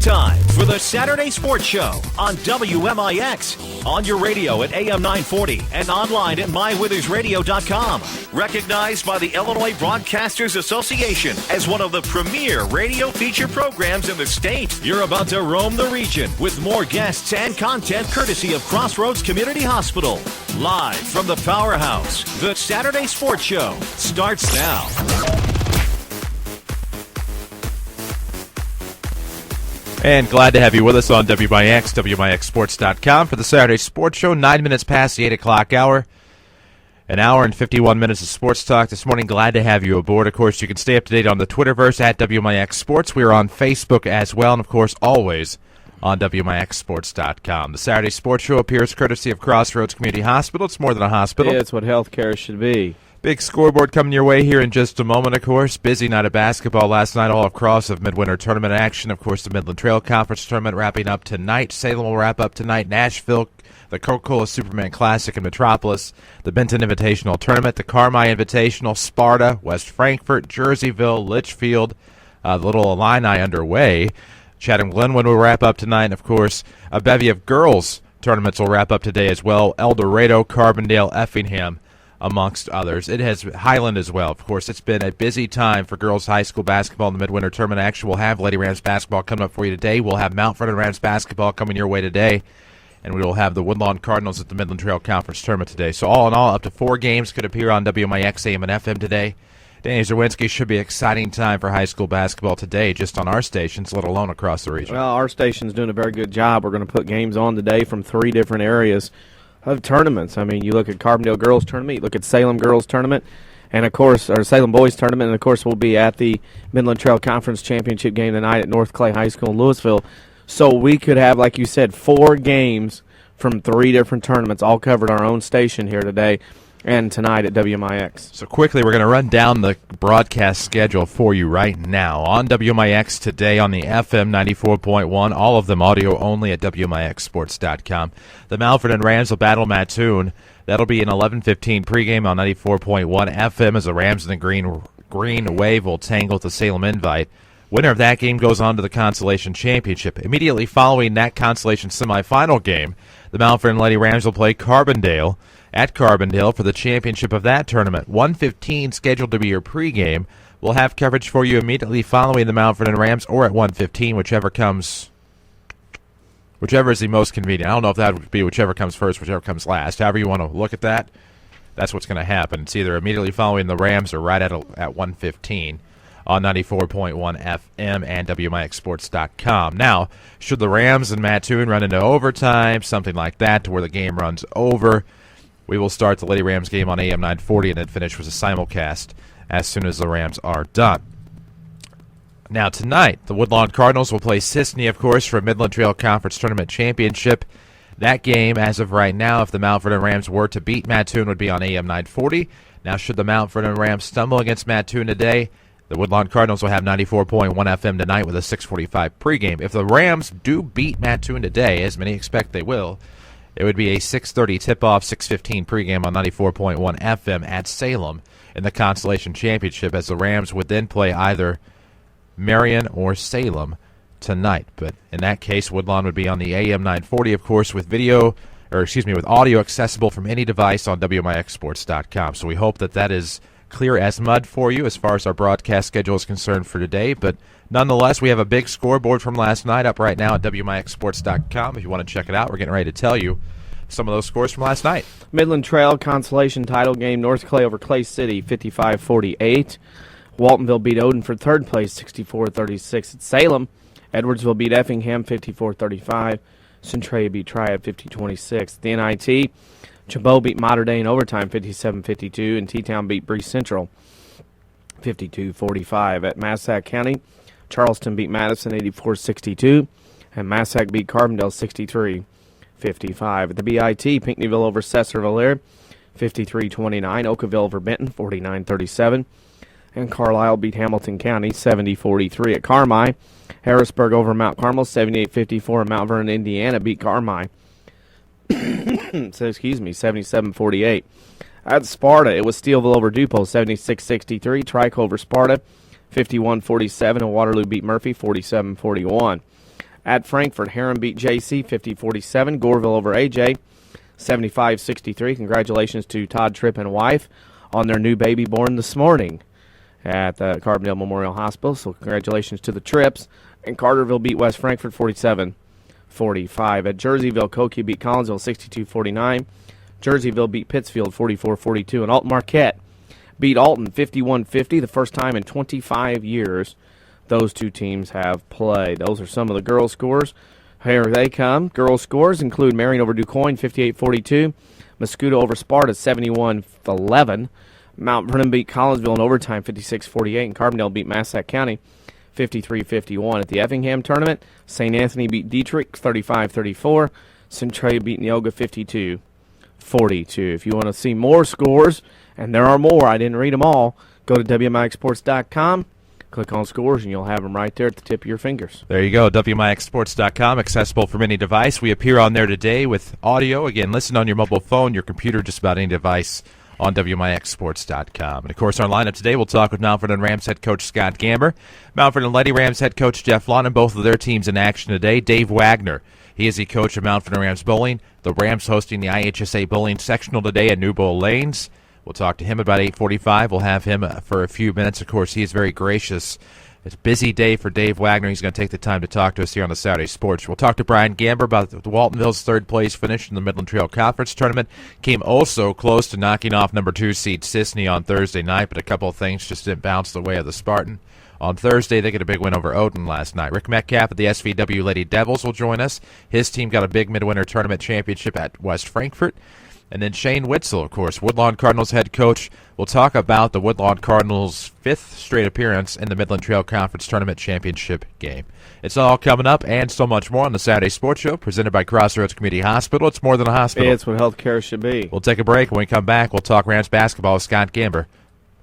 time for the Saturday Sports Show on WMIX. On your radio at AM 940 and online at mywithersradio.com. Recognized by the Illinois Broadcasters Association as one of the premier radio feature programs in the state. You're about to roam the region with more guests and content courtesy of Crossroads Community Hospital. Live from the Powerhouse, the Saturday Sports Show starts now. And glad to have you with us on WMIX, WMIXsports.com for the Saturday Sports Show. 9 minutes past the 8 o'clock hour. An hour and 51 minutes of sports talk this morning. Glad to have you aboard. Of course, you can stay up to date on the Twitterverse at WMIX Sports. We are on Facebook as well, and of course, always on WMIXsports.com. The Saturday Sports Show appears courtesy of Crossroads Community Hospital. It's more than a hospital. Yeah, it's what healthcare should be. Big scoreboard coming your way here in just a moment, of course. Busy night of basketball last night, all across of midwinter tournament action. Of course, the Midland Trail Conference tournament wrapping up tonight. Salem will wrap up tonight. Nashville, the Coca-Cola Superman Classic in Metropolis, the Benton Invitational Tournament, the Carmi Invitational, Sparta, West Frankfort, Jerseyville, Litchfield, the Little Illini underway. Chatham-Glenwood will wrap up tonight. And, of course, a bevy of girls tournaments will wrap up today as well. El Dorado, Carbondale, Effingham, amongst others. It has Highland as well. Of course, it's been a busy time for girls high school basketball in the midwinter tournament action. We'll have Lady Rams basketball coming up for you today. We'll have Mount Vernon Rams basketball coming your way today. And we will have the Woodlawn Cardinals at the Midland Trail Conference tournament today. So all in all, up to 4 games could appear on WMIX, AM, and FM today. Danny Zerwinski, should be an exciting time for high school basketball today, just on our stations, let alone across the region. Well, our station's doing a very good job. We're going to put games on today from 3 different areas of tournaments. I mean, you look at Carbondale Girls Tournament, you look at Salem Girls Tournament, and of course, our Salem Boys Tournament, and of course, we'll be at the Midland Trail Conference Championship game tonight at North Clay High School in Louisville. So we could have, like you said, 4 games from 3 different tournaments, all covered on our own station here today and tonight at WMIX. So quickly, we're going to run down the broadcast schedule for you right now. On WMIX today on the FM 94.1, all of them audio only at WMIXsports.com. The Mount Vernon Rams will battle Mattoon. That'll be an 11:15 pregame on 94.1 FM as the Rams and the Green Wave will tangle at the Salem Invite. Winner of that game goes on to the Consolation Championship. Immediately following that Consolation semifinal game, the Mount Vernon Lady Rams will play Carbondale at Carbondale for the championship of that tournament. 1:15 scheduled to be your pregame. We'll have coverage for you immediately following the Mount Vernon Rams or at 1:15, whichever is the most convenient. I don't know if that would be whichever comes first, whichever comes last. However you want to look at that, that's what's going to happen. It's either immediately following the Rams or right at 1:15 on 94.1 FM and WMIXsports.com. Now, should the Rams and Mattoon run into overtime, something like that, to where the game runs over, we will start the Lady Rams game on AM 940 and then finish with a simulcast as soon as the Rams are done. Now tonight, the Woodlawn Cardinals will play Sisney, of course, for a Midland Trail Conference Tournament Championship. That game, as of right now, if the Mount Vernon Rams were to beat Mattoon, would be on AM 940. Now, should the Mount Vernon Rams stumble against Mattoon today, the Woodlawn Cardinals will have 94.1 FM tonight with a 6:45 pregame. If the Rams do beat Mattoon today, as many expect they will, it would be a 6:30 tip-off, 6:15 pregame on 94.1 FM at Salem in the Consolation Championship, as the Rams would then play either Marion or Salem tonight. But in that case, Woodlawn would be on the AM 940, of course, with with audio accessible from any device on WMIXsports.com. So we hope that is clear as mud for you as far as our broadcast schedule is concerned for today. But nonetheless, we have a big scoreboard from last night up right now at WMIXsports.com. If you want to check it out, we're getting ready to tell you some of those scores from last night. Midland Trail Consolation title game, North Clay over Clay City, 55-48. Waltonville beat Odin for third place, 64-36 at Salem. Edwardsville beat Effingham, 54-35. Centralia beat Triad, 50-26. The NIT, Chabot beat Mater Dei in overtime, 57-52, and T-Town beat Bree Central, 52-45. At Massac County, Charleston beat Madison, 84-62, and Massac beat Carbondale, 63-55. At the BIT, Pinckneyville over Sesser-Valier, 53-29. Oakville over Benton, 49-37. And Carlisle beat Hamilton County, 70-43. At Carmi, Harrisburg over Mount Carmel, 78-54. And Mount Vernon, Indiana beat Carmi, 77-48. At Sparta, it was Steelville over DuPont, 76-63. Trike over Sparta, 51-47. And Waterloo beat Murphy, 47-41. At Frankfort, Heron beat JC 50-47. Goreville over AJ 75-63. Congratulations to Todd Tripp and wife on their new baby born this morning at the Carbondale Memorial Hospital. So congratulations to the Tripps. And Carterville beat West Frankfort 47-45. At Jerseyville, Kokia beat Collinsville 62-49. Jerseyville beat Pittsfield 44-42. And Alton Marquette beat Alton 51-50, the first time in 25 years those two teams have played. Those are some of the girls' scores. Here they come. Girls' scores include Marion over DuQuoin 58-42. Mascoutah over Sparta 71-11. Mount Vernon beat Collinsville in overtime 56-48. And Carbondale beat Massac County 53-51. At the Effingham tournament, St. Anthony beat Dietrich 35-34. Centralia beat Neoga 52-42. If you want to see more scores, and there are more, I didn't read them all, go to WMIXsports.com. Click on scores, and you'll have them right there at the tip of your fingers. There you go, WMIXsports.com, accessible from any device. We appear on there today with audio. Again, listen on your mobile phone, your computer, just about any device on WMIXsports.com. And, of course, our lineup today, we'll talk with Mount Vernon Rams head coach Scott Gamber, Mount Vernon Lady Rams head coach Jeff Lonnon, both of their teams in action today. Dave Wagner, he is the coach of Mount Vernon Rams Bowling. The Rams hosting the IHSA Bowling Sectional today at New Bowl Lanes. We'll talk to him about 8:45. We'll have him for a few minutes. Of course, he is very gracious. It's a busy day for Dave Wagner. He's going to take the time to talk to us here on the Saturday Sports. We'll talk to Brian Gamber about the Waltonville's third-place finish in the Midland Trail Conference Tournament. Came also close to knocking off number 2 seed Sisney on Thursday night, but a couple of things just didn't bounce the way of the Spartan. On Thursday, they get a big win over Odin last night. Rick Metcalf of the SVW Lady Devils will join us. His team got a big midwinter tournament championship at West Frankfort. And then Shane Witzel, of course, Woodlawn Cardinals head coach. We'll talk about the Woodlawn Cardinals' 5th straight appearance in the Midland Trail Conference Tournament Championship game. It's all coming up and so much more on the Saturday Sports Show, presented by Crossroads Community Hospital. It's more than a hospital. It's what healthcare should be. We'll take a break. When we come back, we'll talk Rams basketball with Scott Gamber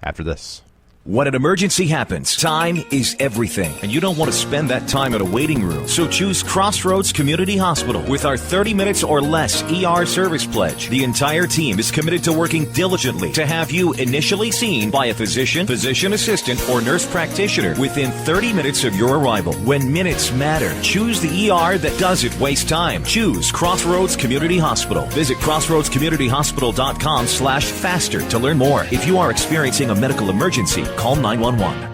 after this. When an emergency happens, time is everything, and you don't want to spend that time in a waiting room. So choose Crossroads Community Hospital. With our 30 minutes or less ER service pledge, the entire team is committed to working diligently to have you initially seen by a physician, physician assistant, or nurse practitioner within 30 minutes of your arrival. When minutes matter, choose the ER that doesn't waste time. Choose Crossroads Community Hospital. Visit crossroadscommunityhospital.com/faster to learn more. If you are experiencing a medical emergency, call 911.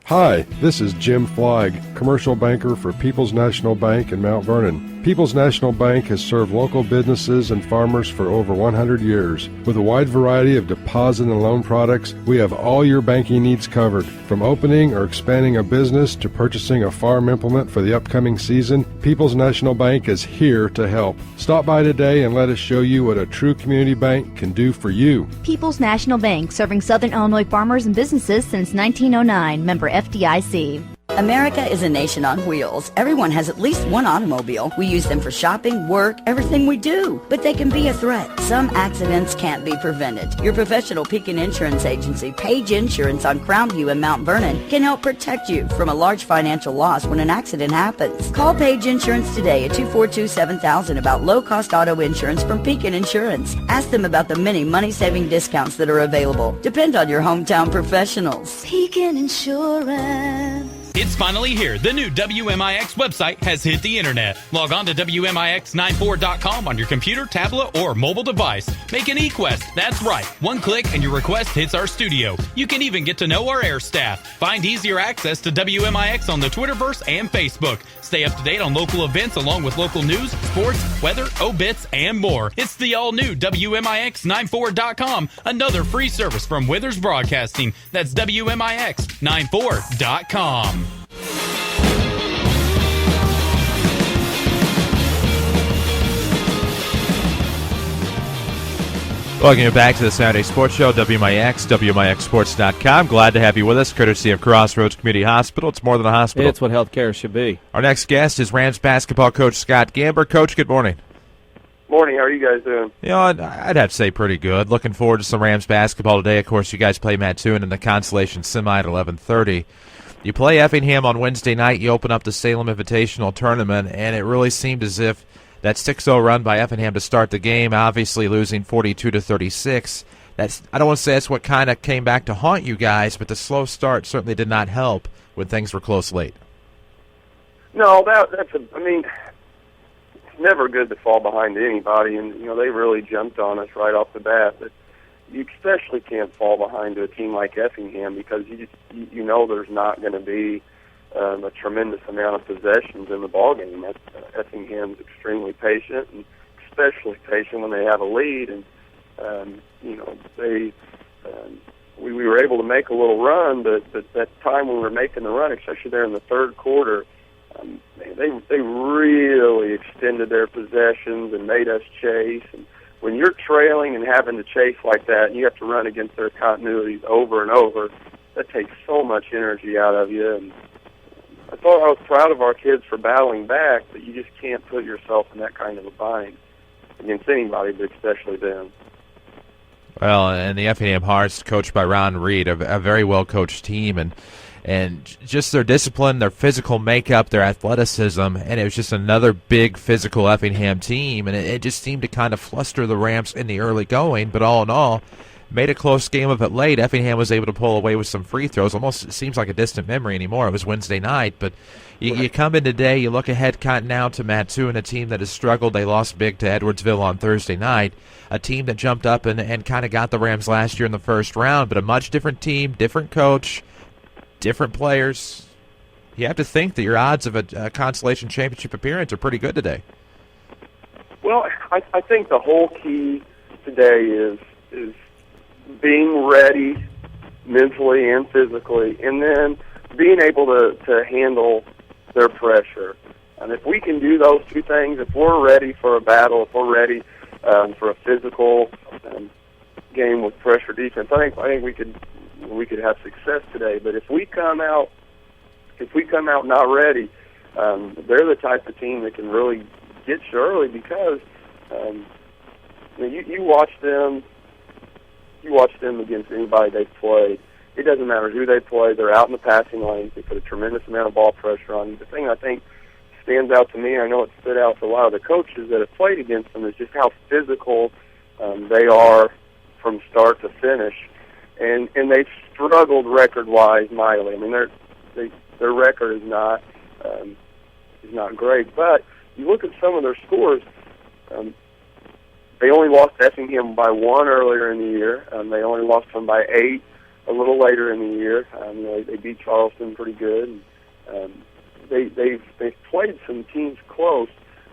Hi, this is Jim Flag, commercial banker for People's National Bank in Mount Vernon. People's National Bank has served local businesses and farmers for over 100 years. With a wide variety of deposit and loan products, we have all your banking needs covered. From opening or expanding a business to purchasing a farm implement for the upcoming season, People's National Bank is here to help. Stop by today and let us show you what a true community bank can do for you. People's National Bank, serving Southern Illinois farmers and businesses since 1909. Member FDIC. America is a nation on wheels. Everyone has at least one automobile. We use them for shopping, work, everything we do. But they can be a threat. Some accidents can't be prevented. Your professional Pekin Insurance Agency, Page Insurance on Crownview in Mount Vernon, can help protect you from a large financial loss when an accident happens. Call Page Insurance today at 242-7000 about low-cost auto insurance from Pekin Insurance. Ask them about the many money-saving discounts that are available. Depend on your hometown professionals. Pekin Insurance. It's finally here. The new WMIX website has hit the internet. Log on to WMIX94.com on your computer, tablet, or mobile device. Make an eQuest. That's right. One click and your request hits our studio. You can even get to know our air staff. Find easier access to WMIX on the Twitterverse and Facebook. Stay up to date on local events along with local news, sports, weather, obits, and more. It's the all-new WMIX94.com, another free service from Withers Broadcasting. That's WMIX94.com. Welcome you back to the Saturday Sports Show, WMIX, WMIXsports.com. Glad to have you with us, courtesy of Crossroads Community Hospital. It's more than a hospital. It's what healthcare should be. Our next guest is Rams basketball coach Scott Gamber. Coach, good morning. Morning. How are you guys doing? You know, I'd have to say pretty good. Looking forward to some Rams basketball today. Of course, you guys play Mattoon in the Consolation Semi at 11:30. You play Effingham on Wednesday night. You open up the Salem Invitational Tournament, and it really seemed as if that 6-0 run by Effingham to start the game, obviously losing 42-36. I don't want to say that's what kind of came back to haunt you guys, but the slow start certainly did not help when things were close late. No, that's I mean, it's never good to fall behind anybody, and they really jumped on us right off the bat. But you especially can't fall behind to a team like Effingham because you know there's not going to be a tremendous amount of possessions in the ball game. Effingham's extremely patient, and especially patient when they have a lead. And we were able to make a little run, but that time when we were making the run, especially there in the third quarter, they really extended their possessions and made us chase. And when you're trailing and having to chase like that, and you have to run against their continuities over and over, that takes so much energy out of you. And I thought I was proud of our kids for battling back, but you just can't put yourself in that kind of a bind against anybody, but especially them. Well, and the Effingham Hearts, coached by Ron Reed, a very well-coached team, and just their discipline, their physical makeup, their athleticism, and it was just another big physical Effingham team, and it just seemed to kind of fluster the Rams in the early going, but all in all, made a close game of it late. Effingham was able to pull away with some free throws. Almost seems like a distant memory anymore. It was Wednesday night, but you come in today, you look ahead now to Mattoon, a team that has struggled. They lost big to Edwardsville on Thursday night, a team that jumped up and kind of got the Rams last year in the first round, but a much different team, different coach, different players. You have to think that your odds of a consolation championship appearance are pretty good today. Well, I think the whole key today is being ready mentally and physically, and then being able to handle their pressure. And if we can do those two things, if we're ready for a battle, if we're ready for a physical game with pressure defense, I think we could have success today. But if we come out not ready, they're the type of team that can really get you early because you watch them. You watch them against anybody they've played. It doesn't matter who they play. They're out in the passing lanes. They put a tremendous amount of ball pressure on you. The thing I think stands out to me, and I know it stood out to a lot of the coaches that have played against them, is just how physical they are from start to finish. And they've struggled record-wise mightily. I mean, their record is not great. But you look at some of their scores. They only lost Effingham by 1 earlier in the year. They only lost them by 8 a little later in the year. They beat Charleston pretty good. They've played some teams close.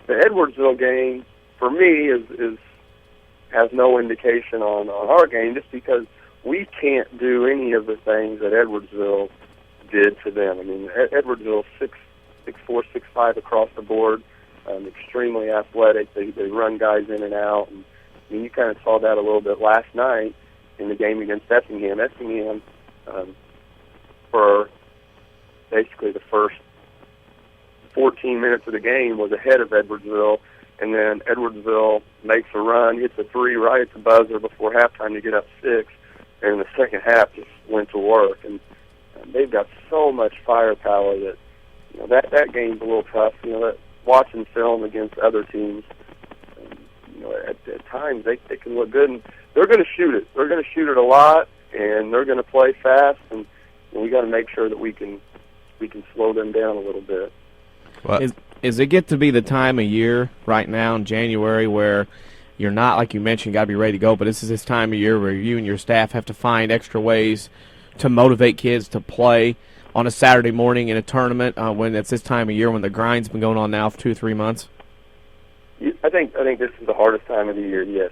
The Edwardsville game, for me, has no indication on our game just because we can't do any of the things that Edwardsville did to them. I mean, Edwardsville 6'4", 6'5" across the board. Extremely athletic. They run guys in and out. And, I mean, you kind of saw that a little bit last night in the game against Effingham. Effingham, for basically the first 14 minutes of the game, was ahead of Edwardsville, and then Edwardsville makes a run, hits a 3 right at the buzzer before halftime to get up 6, and in the second half just went to work. And they've got so much firepower that that game's a little tough. That watching film against other teams, at times they can look good, and they're going to shoot it. They're going to shoot it a lot, and they're going to play fast, and we got to make sure that we can slow them down a little bit. Well, is it get to be the time of year right now in January where you're not, like you mentioned, got to be ready to go, but this is this time of year where you and your staff have to find extra ways to motivate kids to play on a Saturday morning in a tournament when it's this time of year when the grind's been going on now for 2 or 3 months? I think this is the hardest time of the year. Yes,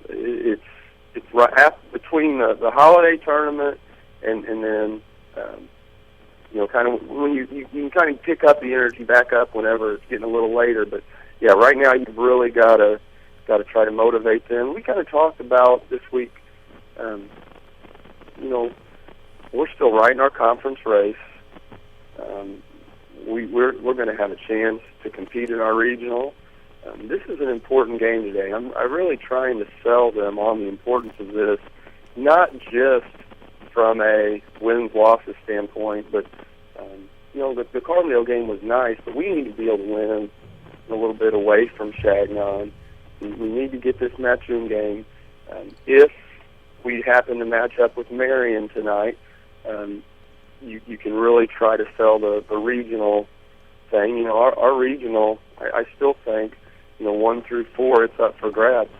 it's right between the holiday tournament and then kind of when you can kind of pick up the energy back up whenever it's getting a little later. But yeah, right now you've really got to try to motivate them. We kind of talked about this week. We're still right in our conference race. We're going to have a chance to compete in our regional. This is an important game today. I'm really trying to sell them on the importance of this, not just from a wins-losses standpoint, but the Cardinals game was nice, but we need to be able to win a little bit away from Chagnon. We need to get this Mattoon game. If we happen to match up with Marion tonight, you can really try to sell the regional thing. You know, our regional, I still think, 1 through 4, it's up for grabs.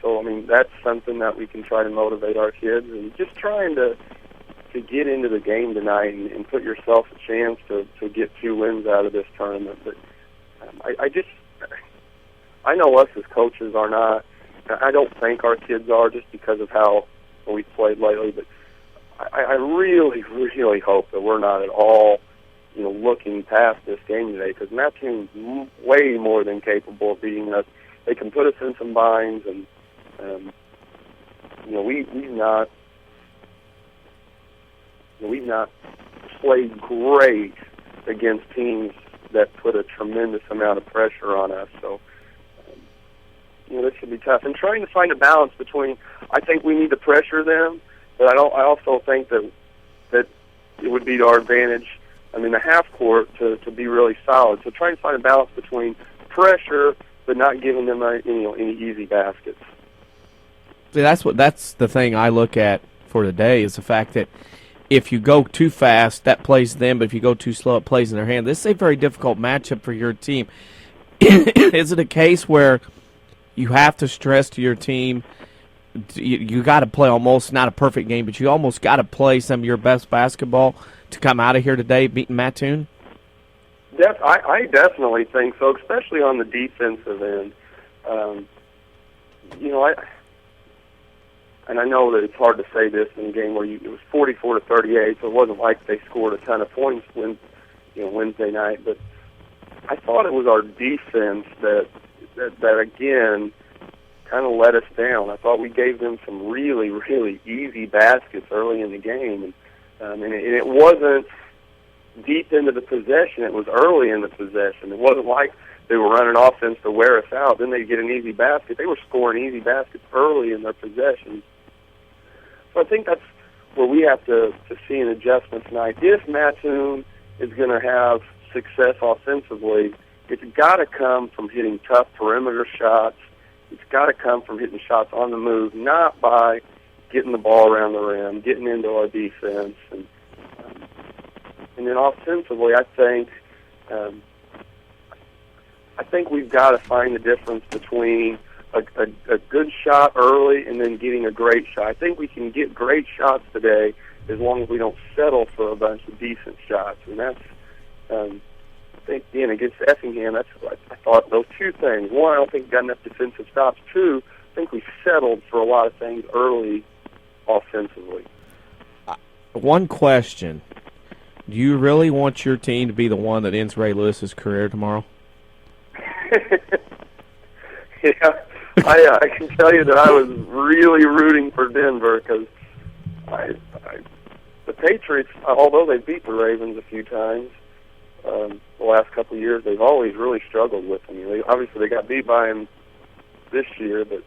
So, I mean, that's something that we can try to motivate our kids, and just trying to get into the game tonight and put yourself a chance to get 2 wins out of this tournament. But I know us as coaches are not, I don't think our kids are, just because of how we've played lately, but I really, really hope that we're not at all, looking past this game today, because Mattoon's way more than capable of beating us. They can put us in some binds, and we've not played great against teams that put a tremendous amount of pressure on us. So, this should be tough. And trying to find a balance between, I think we need to pressure them, but I also think that it would be to our advantage, the half court to be really solid. So trying to find a balance between pressure but not giving them any easy baskets. See, that's the thing I look at for today, is the fact that if you go too fast, that plays them, but if you go too slow, it plays in their hand. This is a very difficult matchup for your team. Is it a case where you have to stress to your team, you got to play almost, not a perfect game, but you almost got to play some of your best basketball to come out of here today beating Mattoon? I definitely think so, especially on the defensive end. And I know that it's hard to say this in a game where it was 44-38, so it wasn't like they scored a ton of points Wednesday night. But I thought it was our defense that again kind of let us down. I thought we gave them some really, really easy baskets early in the game, and it wasn't deep into the possession. It was early in the possession. It wasn't like they were running offense to wear us out. Then they'd get an easy basket. They were scoring easy baskets early in their possessions. So I think that's where we have to see an adjustment tonight. If Mattoon is going to have success offensively, it's got to come from hitting tough perimeter shots. It's got to come from hitting shots on the move, not by getting the ball around the rim, getting into our defense. And then offensively, I think we've got to find the difference between a good shot early and then getting a great shot. I think we can get great shots today as long as we don't settle for a bunch of decent shots. And that's, I think, against Effingham, that's what I thought, those two things. One, I don't think we got enough defensive stops. Two, I think we settled for a lot of things early offensively. One question. Do you really want your team to be the one that ends Ray Lewis's career tomorrow? Yeah, I can tell you that I was really rooting for Denver, because the Patriots, although they beat the Ravens a few times the last couple of years, they've always really struggled with them. Obviously, they got beat by them this year, but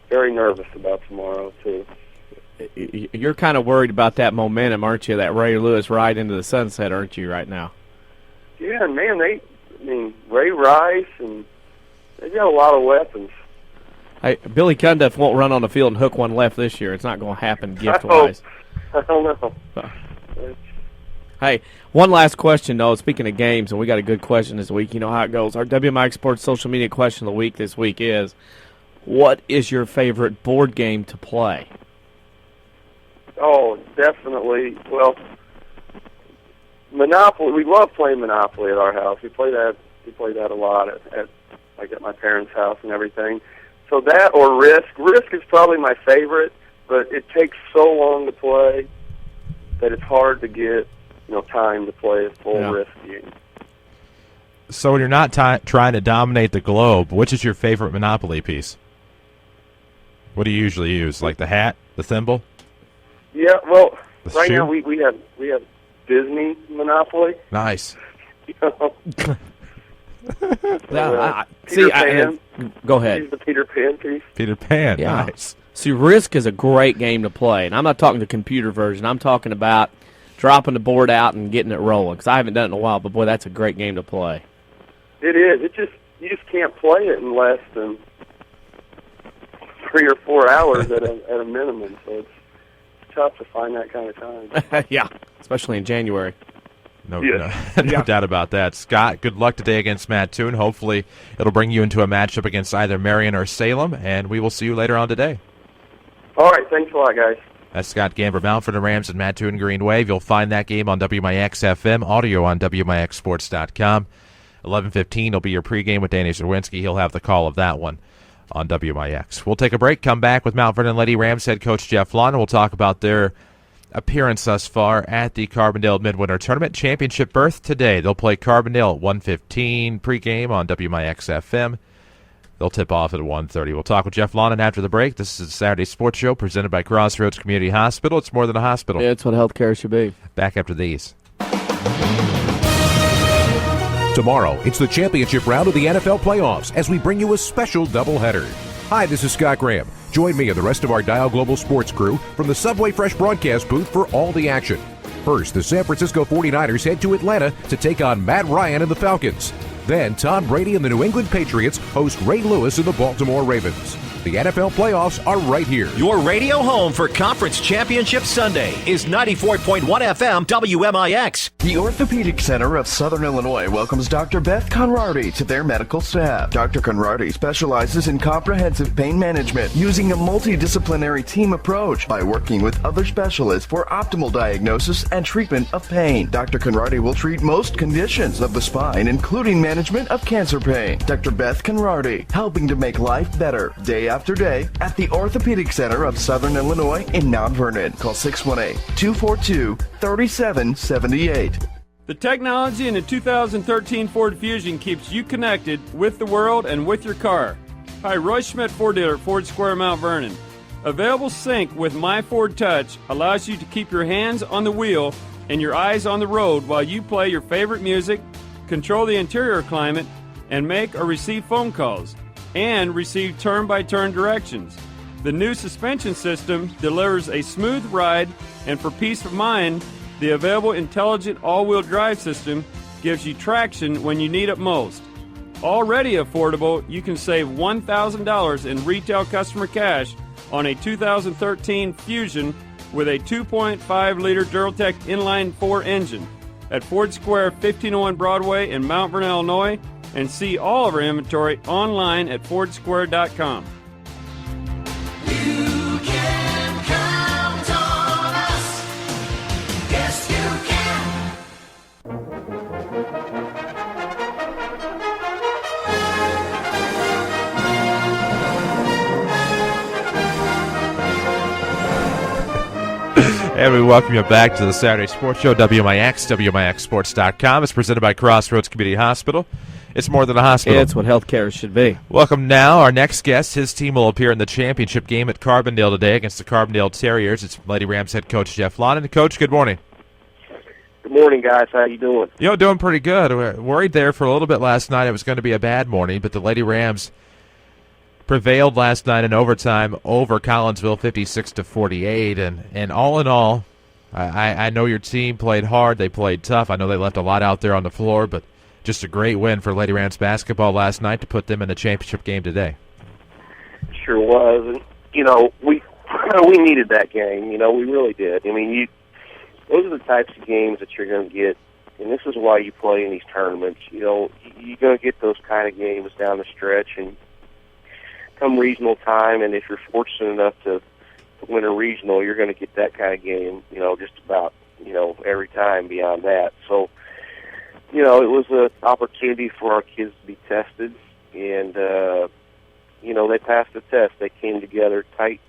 very nervous about tomorrow, too. You're kind of worried about that momentum, aren't you? That Ray Lewis ride into the sunset, aren't you, right now? Yeah, man, Ray Rice, and they've got a lot of weapons. Hey, Billy Cundiff won't run on the field and hook one left this year. It's not going to happen gift-wise. I don't know. Hey, one last question, though. Speaking of games, and we got a good question this week. You know how it goes. Our WMIX Sports social media question of the week this week is, what is your favorite board game to play? Oh, definitely. Well, Monopoly. We love playing Monopoly at our house. We play that a lot at my parents' house and everything. So that or Risk. Risk is probably my favorite, but it takes so long to play that it's hard to get time to play a full Risk game. So when you're not trying to dominate the globe, which is your favorite Monopoly piece? What do you usually use? Like the hat, the thimble? Yeah, well, right now we have Disney Monopoly. Nice. Peter Pan. Go ahead. Use the Peter Pan piece. Peter Pan, yeah. Nice. See, Risk is a great game to play, and I'm not talking the computer version. I'm talking about dropping the board out and getting it rolling, because I haven't done it in a while, but, boy, that's a great game to play. It is. You just can't play it in less than 3 or 4 hours at a minimum, so it's tough to find that kind of time. Yeah, especially in January. No, Yeah. no doubt about that. Scott, good luck today against Mattoon. Hopefully it'll bring you into a matchup against either Marion or Salem, and we will see you later on today. All right, thanks a lot, guys. That's Scott Gamber, Mount Vernon Rams and Mattoon Green Wave. You'll find that game on WMIX FM, audio on WMIXsports.com. 11:15 will be your pregame with Danny Zerwinski. He'll have the call of that one on WMIX. We'll take a break, come back with Mount Vernon Lady Rams head coach Jeff Lonnon. We'll talk about their appearance thus far at the Carbondale Midwinter Tournament. Championship berth today. They'll play Carbondale at 1:15 pregame on WMIX FM. They'll tip off at 1:30. We'll talk with Jeff Lonnon after the break. This is a Saturday Sports Show presented by Crossroads Community Hospital. It's more than a hospital. Yeah, it's what healthcare should be. Back after these. Tomorrow, it's the championship round of the NFL playoffs as we bring you a special doubleheader. Hi, this is Scott Graham. Join me and the rest of our Dial Global Sports crew from the Subway Fresh broadcast booth for all the action. First, the San Francisco 49ers head to Atlanta to take on Matt Ryan and the Falcons. Then, Tom Brady and the New England Patriots host Ray Lewis and the Baltimore Ravens. The NFL playoffs are right here. Your radio home for Conference Championship Sunday is 94.1 FM WMIX. The Orthopedic Center of Southern Illinois welcomes Dr. Beth Conrarty to their medical staff. Dr. Conrarty specializes in comprehensive pain management using a multidisciplinary team approach by working with other specialists for optimal diagnosis and treatment of pain. Dr. Conrarty will treat most conditions of the spine, including management of cancer pain. Dr. Beth Conrarty, helping to make life better day after day at the Orthopedic Center of Southern Illinois in Mount Vernon. Call 618-242-3778. The technology in the 2013 Ford Fusion keeps you connected with the world and with your car. Hi, Roy Schmidt Ford dealer at Ford Square, Mount Vernon. Available sync with My Ford Touch allows you to keep your hands on the wheel and your eyes on the road while you play your favorite music, control the interior climate, and make or receive phone calls, and receive turn-by-turn directions. The new suspension system delivers a smooth ride, and for peace of mind, the available intelligent all-wheel drive system gives you traction when you need it most. Already affordable, you can save $1,000 in retail customer cash on a 2013 Fusion with a 2.5-liter Duraltech inline-4 engine at Ford Square, 1501 Broadway in Mount Vernon, Illinois, and see all of our inventory online at fordsquare.com. You can count on us. Yes, you And we welcome you back to the Saturday Sports Show, WMIX, WMIXsports.com. It's presented by Crossroads Community Hospital. It's more than a hospital. It's what healthcare should be. Welcome now. Our next guest, his team will appear in the championship game at Carbondale today against the Carbondale Terriers. It's Lady Rams head coach Jeff Lonnon. Coach, good morning. Good morning, guys. How you doing? Doing pretty good. We were worried there for a little bit last night. It was going to be a bad morning, but the Lady Rams prevailed last night in overtime over Collinsville 56-48. And all in all, I know your team played hard. They played tough. I know they left a lot out there on the floor, but just a great win for Lady Rams basketball last night to put them in the championship game today. Sure was. And, we needed that game. We really did. Those are the types of games that you're going to get, and this is why you play in these tournaments. You're going to get those kind of games down the stretch, and come regional time, and if you're fortunate enough to win a regional, you're going to get that kind of game, just about, every time beyond that. So, it was an opportunity for our kids to be tested, and, they passed the test. They came together tight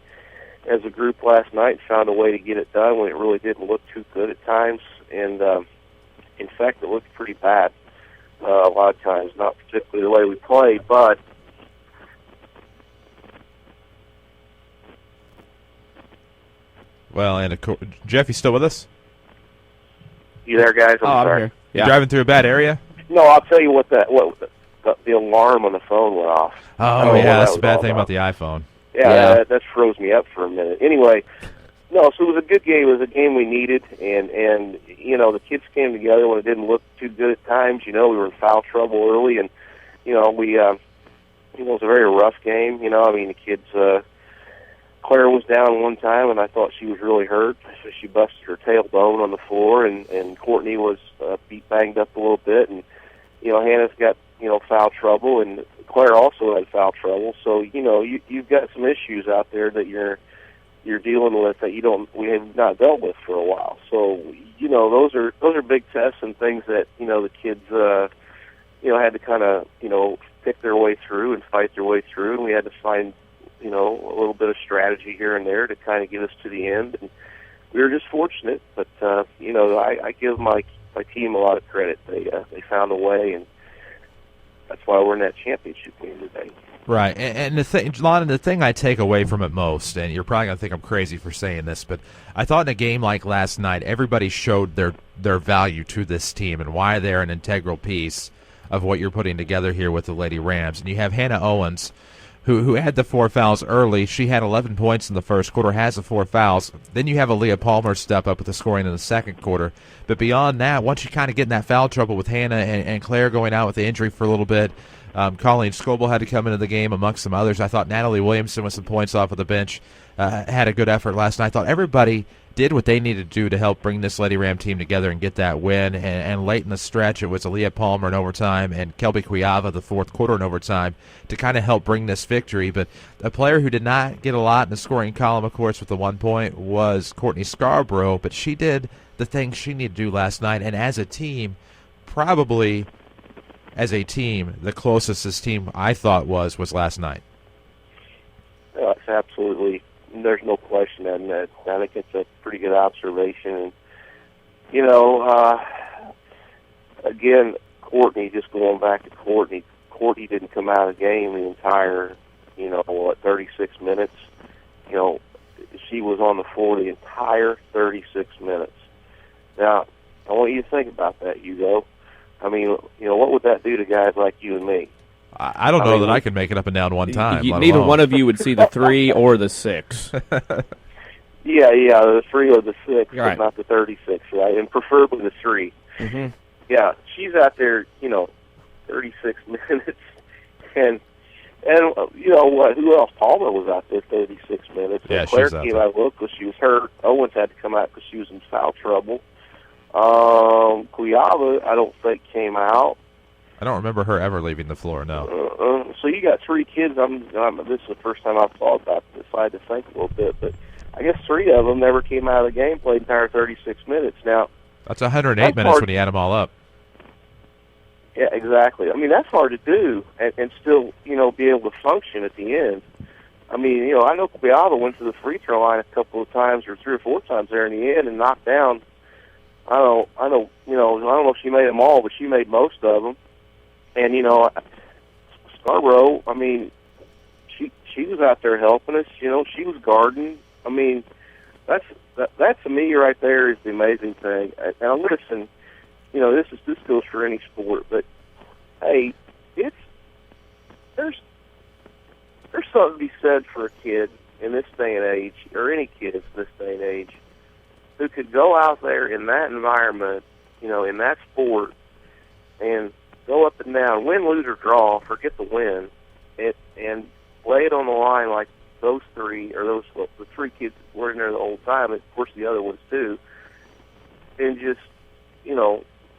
as a group last night and found a way to get it done when it really didn't look too good at times. And, in fact, it looked pretty bad a lot of times, not particularly the way we played, but well, and Jeff, you still with us? You there, guys? I'm sorry. I'm here. You driving through a bad area? No, I'll tell you what the alarm on the phone went off. Oh, yeah, that's the bad thing about the iPhone. Yeah. That froze me up for a minute. Anyway, no, so it was a good game. It was a game we needed, and the kids came together when it didn't look too good at times. We were in foul trouble early, and it was a very rough game. The kids Claire was down one time, and I thought she was really hurt. So she busted her tailbone on the floor, and Courtney was banged up a little bit. And, Hannah's got, foul trouble, and Claire also had foul trouble. So, you've got some issues out there that you're dealing with that we have not dealt with for a while. So, those are big tests and things that, the kids, had to kind of, pick their way through and fight their way through. And we had to find, a little bit of strategy here and there to kind of get us to the end. And we were just fortunate, but, I give my team a lot of credit. They found a way, and that's why we're in that championship game today. Right, and the thing, Lonnon, the thing I take away from it most, and you're probably going to think I'm crazy for saying this, but I thought in a game like last night, everybody showed their value to this team and why they're an integral piece of what you're putting together here with the Lady Rams. And you have Hannah Owens, who had the 4 fouls early. She had 11 points in the first quarter, has the 4 fouls. Then you have Aaliyah Palmer step up with the scoring in the second quarter. But beyond that, once you kind of get in that foul trouble with Hannah and Claire going out with the injury for a little bit, Colleen Scoble had to come into the game amongst some others. I thought Natalie Williamson with some points off of the bench had a good effort last night. I thought everybody did what they needed to do to help bring this Lady Ram team together and get that win. And late in the stretch, it was Aaliyah Palmer in overtime and Kelby Cuiava the fourth quarter in overtime to kind of help bring this victory. But a player who did not get a lot in the scoring column, of course, with the 1 point was Courtney Scarborough. But she did the things she needed to do last night. And as a team, probably as a team, the closest this team I thought was last night. It's absolutely, there's no question on that. I think it's a pretty good observation. And, again, Courtney, just going back to Courtney didn't come out of the game the entire, 36 minutes. She was on the floor the entire 36 minutes. Now, I want you to think about that, Hugo. I mean, what would that do to guys like you and me? I don't know that I can make it up and down one time. Neither one of you would see the 3 or the 6. Yeah, the 3 or the 6, right. But not the 36, right? And preferably the 3. Mm-hmm. Yeah, she's out there, 36 minutes, and what? Who else? Palmer was out there 36 minutes. Yeah, Claire she's out came there. out because she was hurt. Owens had to come out because she was in foul trouble. Cuiava, I don't think came out. I don't remember her ever leaving the floor, no. So you got 3 kids. This is the first time I've thought about this. I had to think a little bit, but I guess 3 of them never came out of the game, played the entire 36 minutes. Now, that's 108 minutes when you add them all up. Yeah, exactly. I mean, that's hard to do and still, be able to function at the end. I mean, I know Cuiava went to the free throw line a couple of times or 3 or 4 times there in the end and knocked down. I don't know if she made them all, but she made most of them. And, Scarborough, I mean, she was out there helping us. She was guarding. I mean, that to me right there is the amazing thing. And listen, this goes for any sport, but hey, there's something to be said for a kid in this day and age, or any kid in this day and age, who could go out there in that environment, in that sport, and go up and down, win, lose, or draw, forget the win, and lay it on the line like those 3, or the 3 kids were in there the whole time, and of course the other ones too, and just,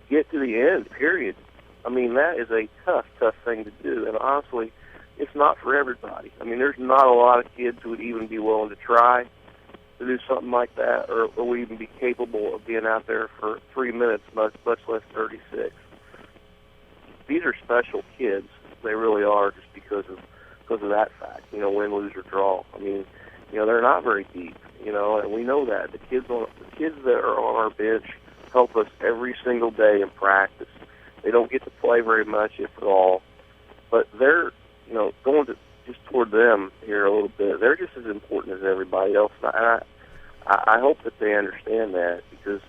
get to the end, period. I mean, that is a tough thing to do, and honestly, it's not for everybody. I mean, there's not a lot of kids who would even be willing to try to do something like that, or would even be capable of being out there for 3 minutes, much less 36. These are special kids. They really are, just because of that fact. Win, lose, or draw. I mean, they're not very deep. And we know that the kids that are on our bench help us every single day in practice. They don't get to play very much, if at all, but they're going to just toward them here a little bit. They're just as important as everybody else. And I hope that they understand that, because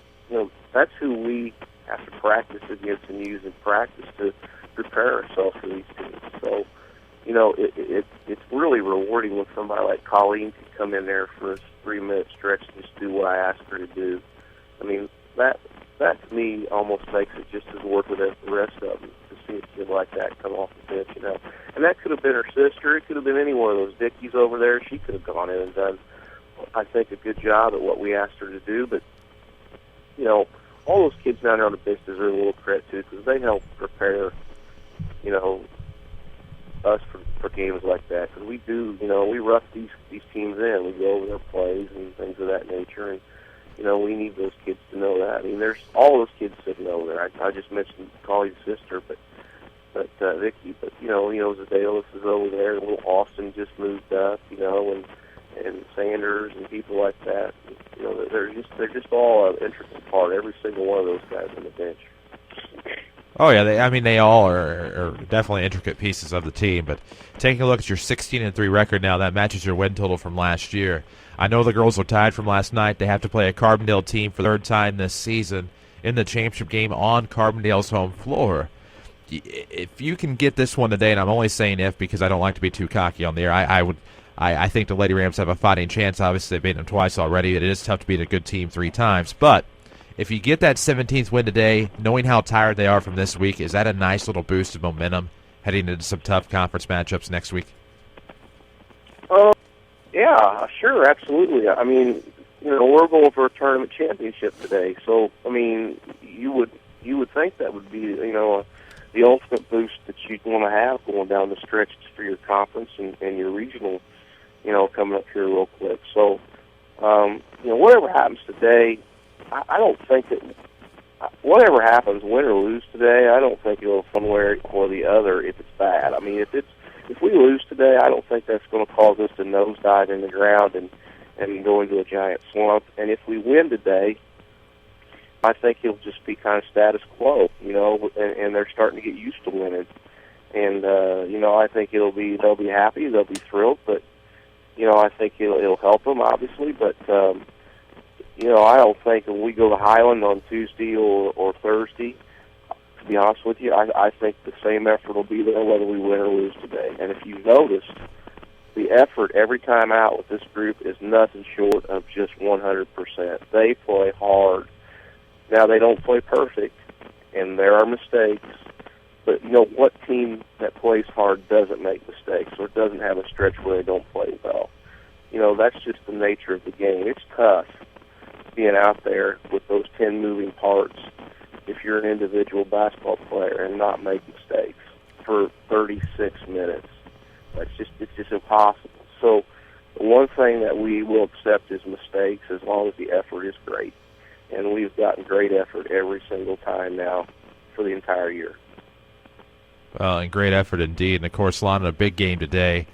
that's who we have to practice against and use in practice to prepare ourselves for these teams. So, it's really rewarding when somebody like Colleen can come in there for a 3-minute stretch and just do what I asked her to do. I mean, that to me almost makes it just as worth it as the rest of them. see a kid like that come off the bench, you know. And that could have been her sister. It could have been any one of those Dickies over there. She could have gone in and done, I think, a good job at what we asked her to do. But, you know, all those kids down there on the bench deserve a little credit, too, because they help prepare, you know, us for games like that. Because we do, you know, we rough these teams in. We go over their plays and things of that nature. And, you know, we need those kids to know that. I mean, there's all those kids sitting over there. I just mentioned Collie's sister, but Vicky. But you know, Zadelis is over there, and little Austin just moved up. You know, and Sanders and people like that. You know, they're just all an integral part. Every single one of those guys on the bench. Oh yeah, they all are definitely intricate pieces of the team. But taking a look at your 16-3 record now, that matches your win total from last year. I know the girls are tied from last night. They have to play a Carbondale team for the third time this season in the championship game on Carbondale's home floor. If you can get this one today, and I'm only saying if because I don't like to be too cocky on the air, I think the Lady Rams have a fighting chance. Obviously, they've beaten them twice already. It is tough to beat a good team 3 times. But if you get that 17th win today, knowing how tired they are from this week, is that a nice little boost of momentum heading into some tough conference matchups next week? Yeah, sure, absolutely. I mean, you know, we're going for a tournament championship today, so I mean, you would think that would be, you know, the ultimate boost that you'd want to have going down the stretch for your conference and your regional, you know, coming up here real quick. So, you know, whatever happens today, I don't think that whatever happens, win or lose today, I don't think it'll one way or the other if it's bad. I mean, if we lose today, I don't think that's going to cause us to nosedive in the ground and go into a giant slump. And if we win today, I think it'll just be kind of status quo, you know, and they're starting to get used to winning. And, you know, I think they'll be happy, they'll be thrilled, but, you know, I think it'll help them, obviously. But, you know, I don't think when we go to Highland on Tuesday or Thursday, to be honest with you, I think the same effort will be there whether we win or lose today. And if you noticed, the effort every time out with this group is nothing short of just 100%. They play hard. Now, they don't play perfect, and there are mistakes, but you know what team that plays hard doesn't make mistakes or doesn't have a stretch where they don't play well? You know, that's just the nature of the game. It's tough being out there with those 10 moving parts if you're an individual basketball player and not make mistakes for 36 minutes. It's just impossible. So the one thing that we will accept is mistakes as long as the effort is great. And we've gotten great effort every single time now for the entire year. Well, and great effort indeed. And, of course, Lonnon, a big game today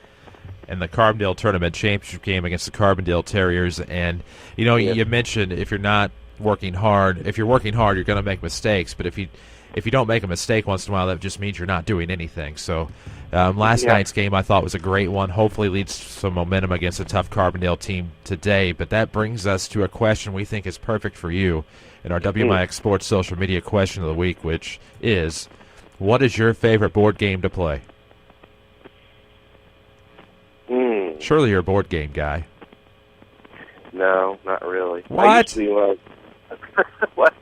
in the Carbondale Tournament Championship game against the Carbondale Terriers. And, you know, you mentioned if you're not working hard, you're going to make mistakes. But if you don't make a mistake once in a while, that just means you're not doing anything. So last night's game I thought was a great one. Hopefully leads to some momentum against a tough Carbondale team today. But that brings us to a question we think is perfect for you in our WMIX Sports Social Media Question of the Week, which is, what is your favorite board game to play? Surely you're a board game guy. No, not really. What? What?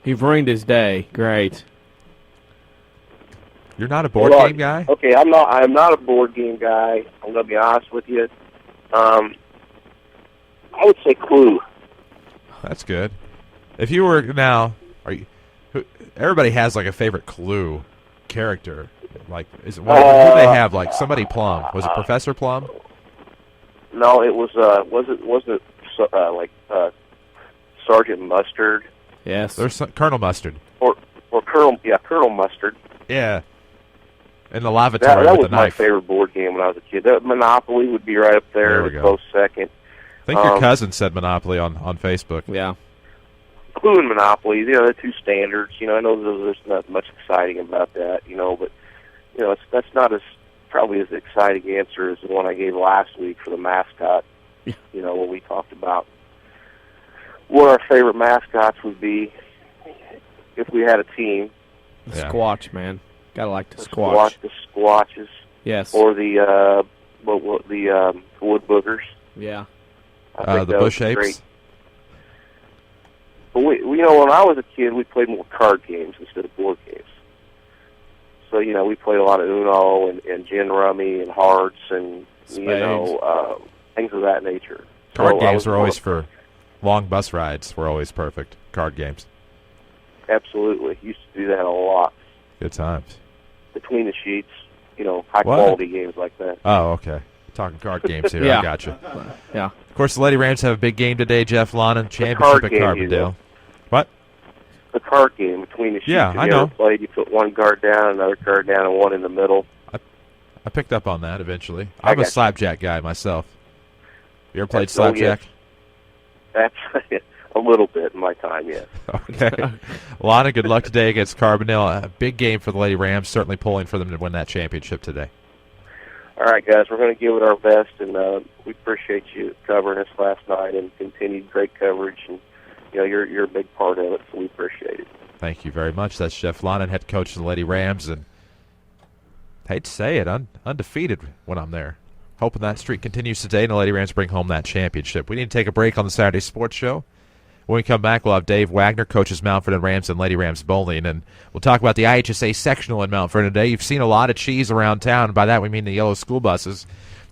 He ruined his day. Great. You're not a board game guy? Okay, I'm not a board game guy. I'm going to be honest with you. I would say Clue. That's good. If you were now, everybody has like a favorite Clue character. Like, who do they have? Like somebody Plum. Was it Professor Plum? No, it was. Wasn't Sergeant Mustard? Yes. There's Colonel Mustard. Or Colonel Mustard. Yeah. In the lavatory that with was the knife. my favorite board game when I was a kid. Monopoly would be right up there, we go. close second. I think your cousin said Monopoly on Facebook. Yeah. Clue and Monopoly, you know, they're two standards. You know, I know there's not much exciting about that, you know, but, you know, that's not probably as exciting answer as the one I gave last week for the mascot, you know, when we talked about what our favorite mascots would be if we had a team. The Squatch, man. Gotta like the Squatch. The Squatches. Yes. Or the Wood Boogers. Yeah. The Bush Apes. Great. But we, you know, when I was a kid, we played more card games instead of board games. So, we played a lot of Uno and gin rummy and hearts and, Spades. things of that nature. Card So games were always for long bus rides. Were always perfect. Card games. Absolutely. Used to do that a lot. Good times. Between the sheets, high-quality games like that. Oh, okay. Talking card games here. Yeah. I gotcha. Yeah. Of course, the Lady Rams have a big game today. Jeff Lonnon, championship card at game, Carbondale. What? The card game between the sheets. Yeah, Have I you know. ever played? You put one card down, another card down, and one in the middle. I picked up on that eventually. I I'm a got you. slapjack guy myself. You ever played That's- slapjack? That's a little bit in my time, yes. Okay. Lana, good luck today against Carbondale. A big game for the Lady Rams, certainly pulling for them to win that championship today. All right, guys, we're going to give it our best, and we appreciate you covering us last night and continued great coverage. And you're a big part of it, so we appreciate it. Thank you very much. That's Jeff Lonnon, head coach of the Lady Rams, and hate to say it, undefeated when I'm there. Hoping that streak continues today and the Lady Rams bring home that championship. We need to take a break on the Saturday Sports Show. When we come back, we'll have Dave Wagner, coaches Mount Vernon Rams and Lady Rams bowling, and we'll talk about the IHSA sectional in Mount Vernon today. You've seen a lot of cheese around town, and by that we mean the yellow school buses.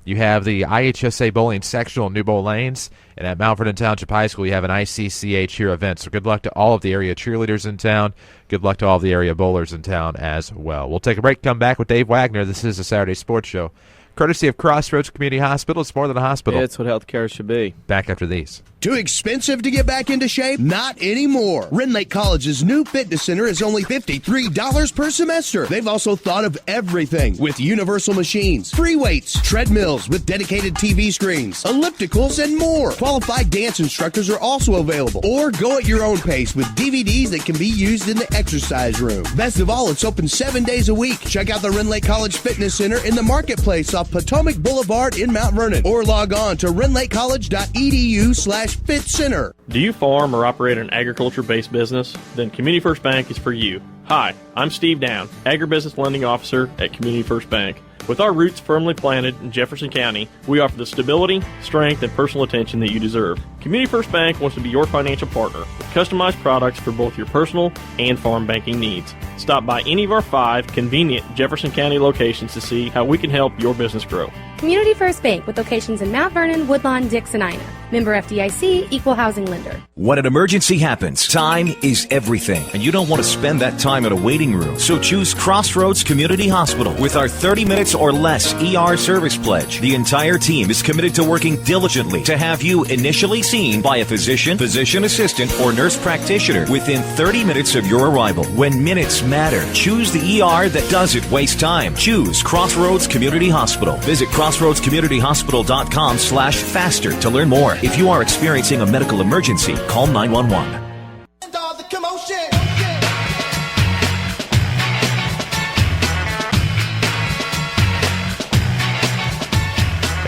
You have the IHSA bowling sectional in New Bowl Lanes, and at Mount Vernon Township High School you have an ICCA cheer event. So good luck to all of the area cheerleaders in town. Good luck to all of the area bowlers in town as well. We'll take a break, come back with Dave Wagner. This is the Saturday Sports Show, courtesy of Crossroads Community Hospital. It's more than a hospital. It's what healthcare should be. Back after these. Too expensive to get back into shape? Not anymore. Rend Lake College's new fitness center is only $53 per semester. They've also thought of everything with universal machines, free weights, treadmills with dedicated TV screens, ellipticals, and more. Qualified dance instructors are also available. Or go at your own pace with DVDs that can be used in the exercise room. Best of all, it's open 7 days a week. Check out the Rend Lake College Fitness Center in the Marketplace off Potomac Boulevard in Mount Vernon. Or log on to rendlakecollege.edu/fit center. Do you farm or operate an agriculture-based business? Then Community First Bank is for you. Hi, I'm Steve Down, Agribusiness Lending Officer at Community First Bank. With our roots firmly planted in Jefferson County, we offer the stability, strength, and personal attention that you deserve. Community First Bank wants to be your financial partner with customized products for both your personal and farm banking needs. Stop by any of our 5 convenient Jefferson County locations to see how we can help your business grow. Community First Bank with locations in Mount Vernon, Woodlawn, Dix, and Ina. Member FDIC, Equal Housing Lender. When an emergency happens, time is everything, and you don't want to spend that time in a waiting room. So choose Crossroads Community Hospital. With our 30 minutes or less ER service pledge, the entire team is committed to working diligently to have you initially seen by a physician, physician assistant, or nurse practitioner within 30 minutes of your arrival. When minutes matter, choose the ER that doesn't waste time. Choose Crossroads Community Hospital. Visit crossroadscommunityhospital.com/faster to learn more. If you are experiencing a medical emergency, call 911.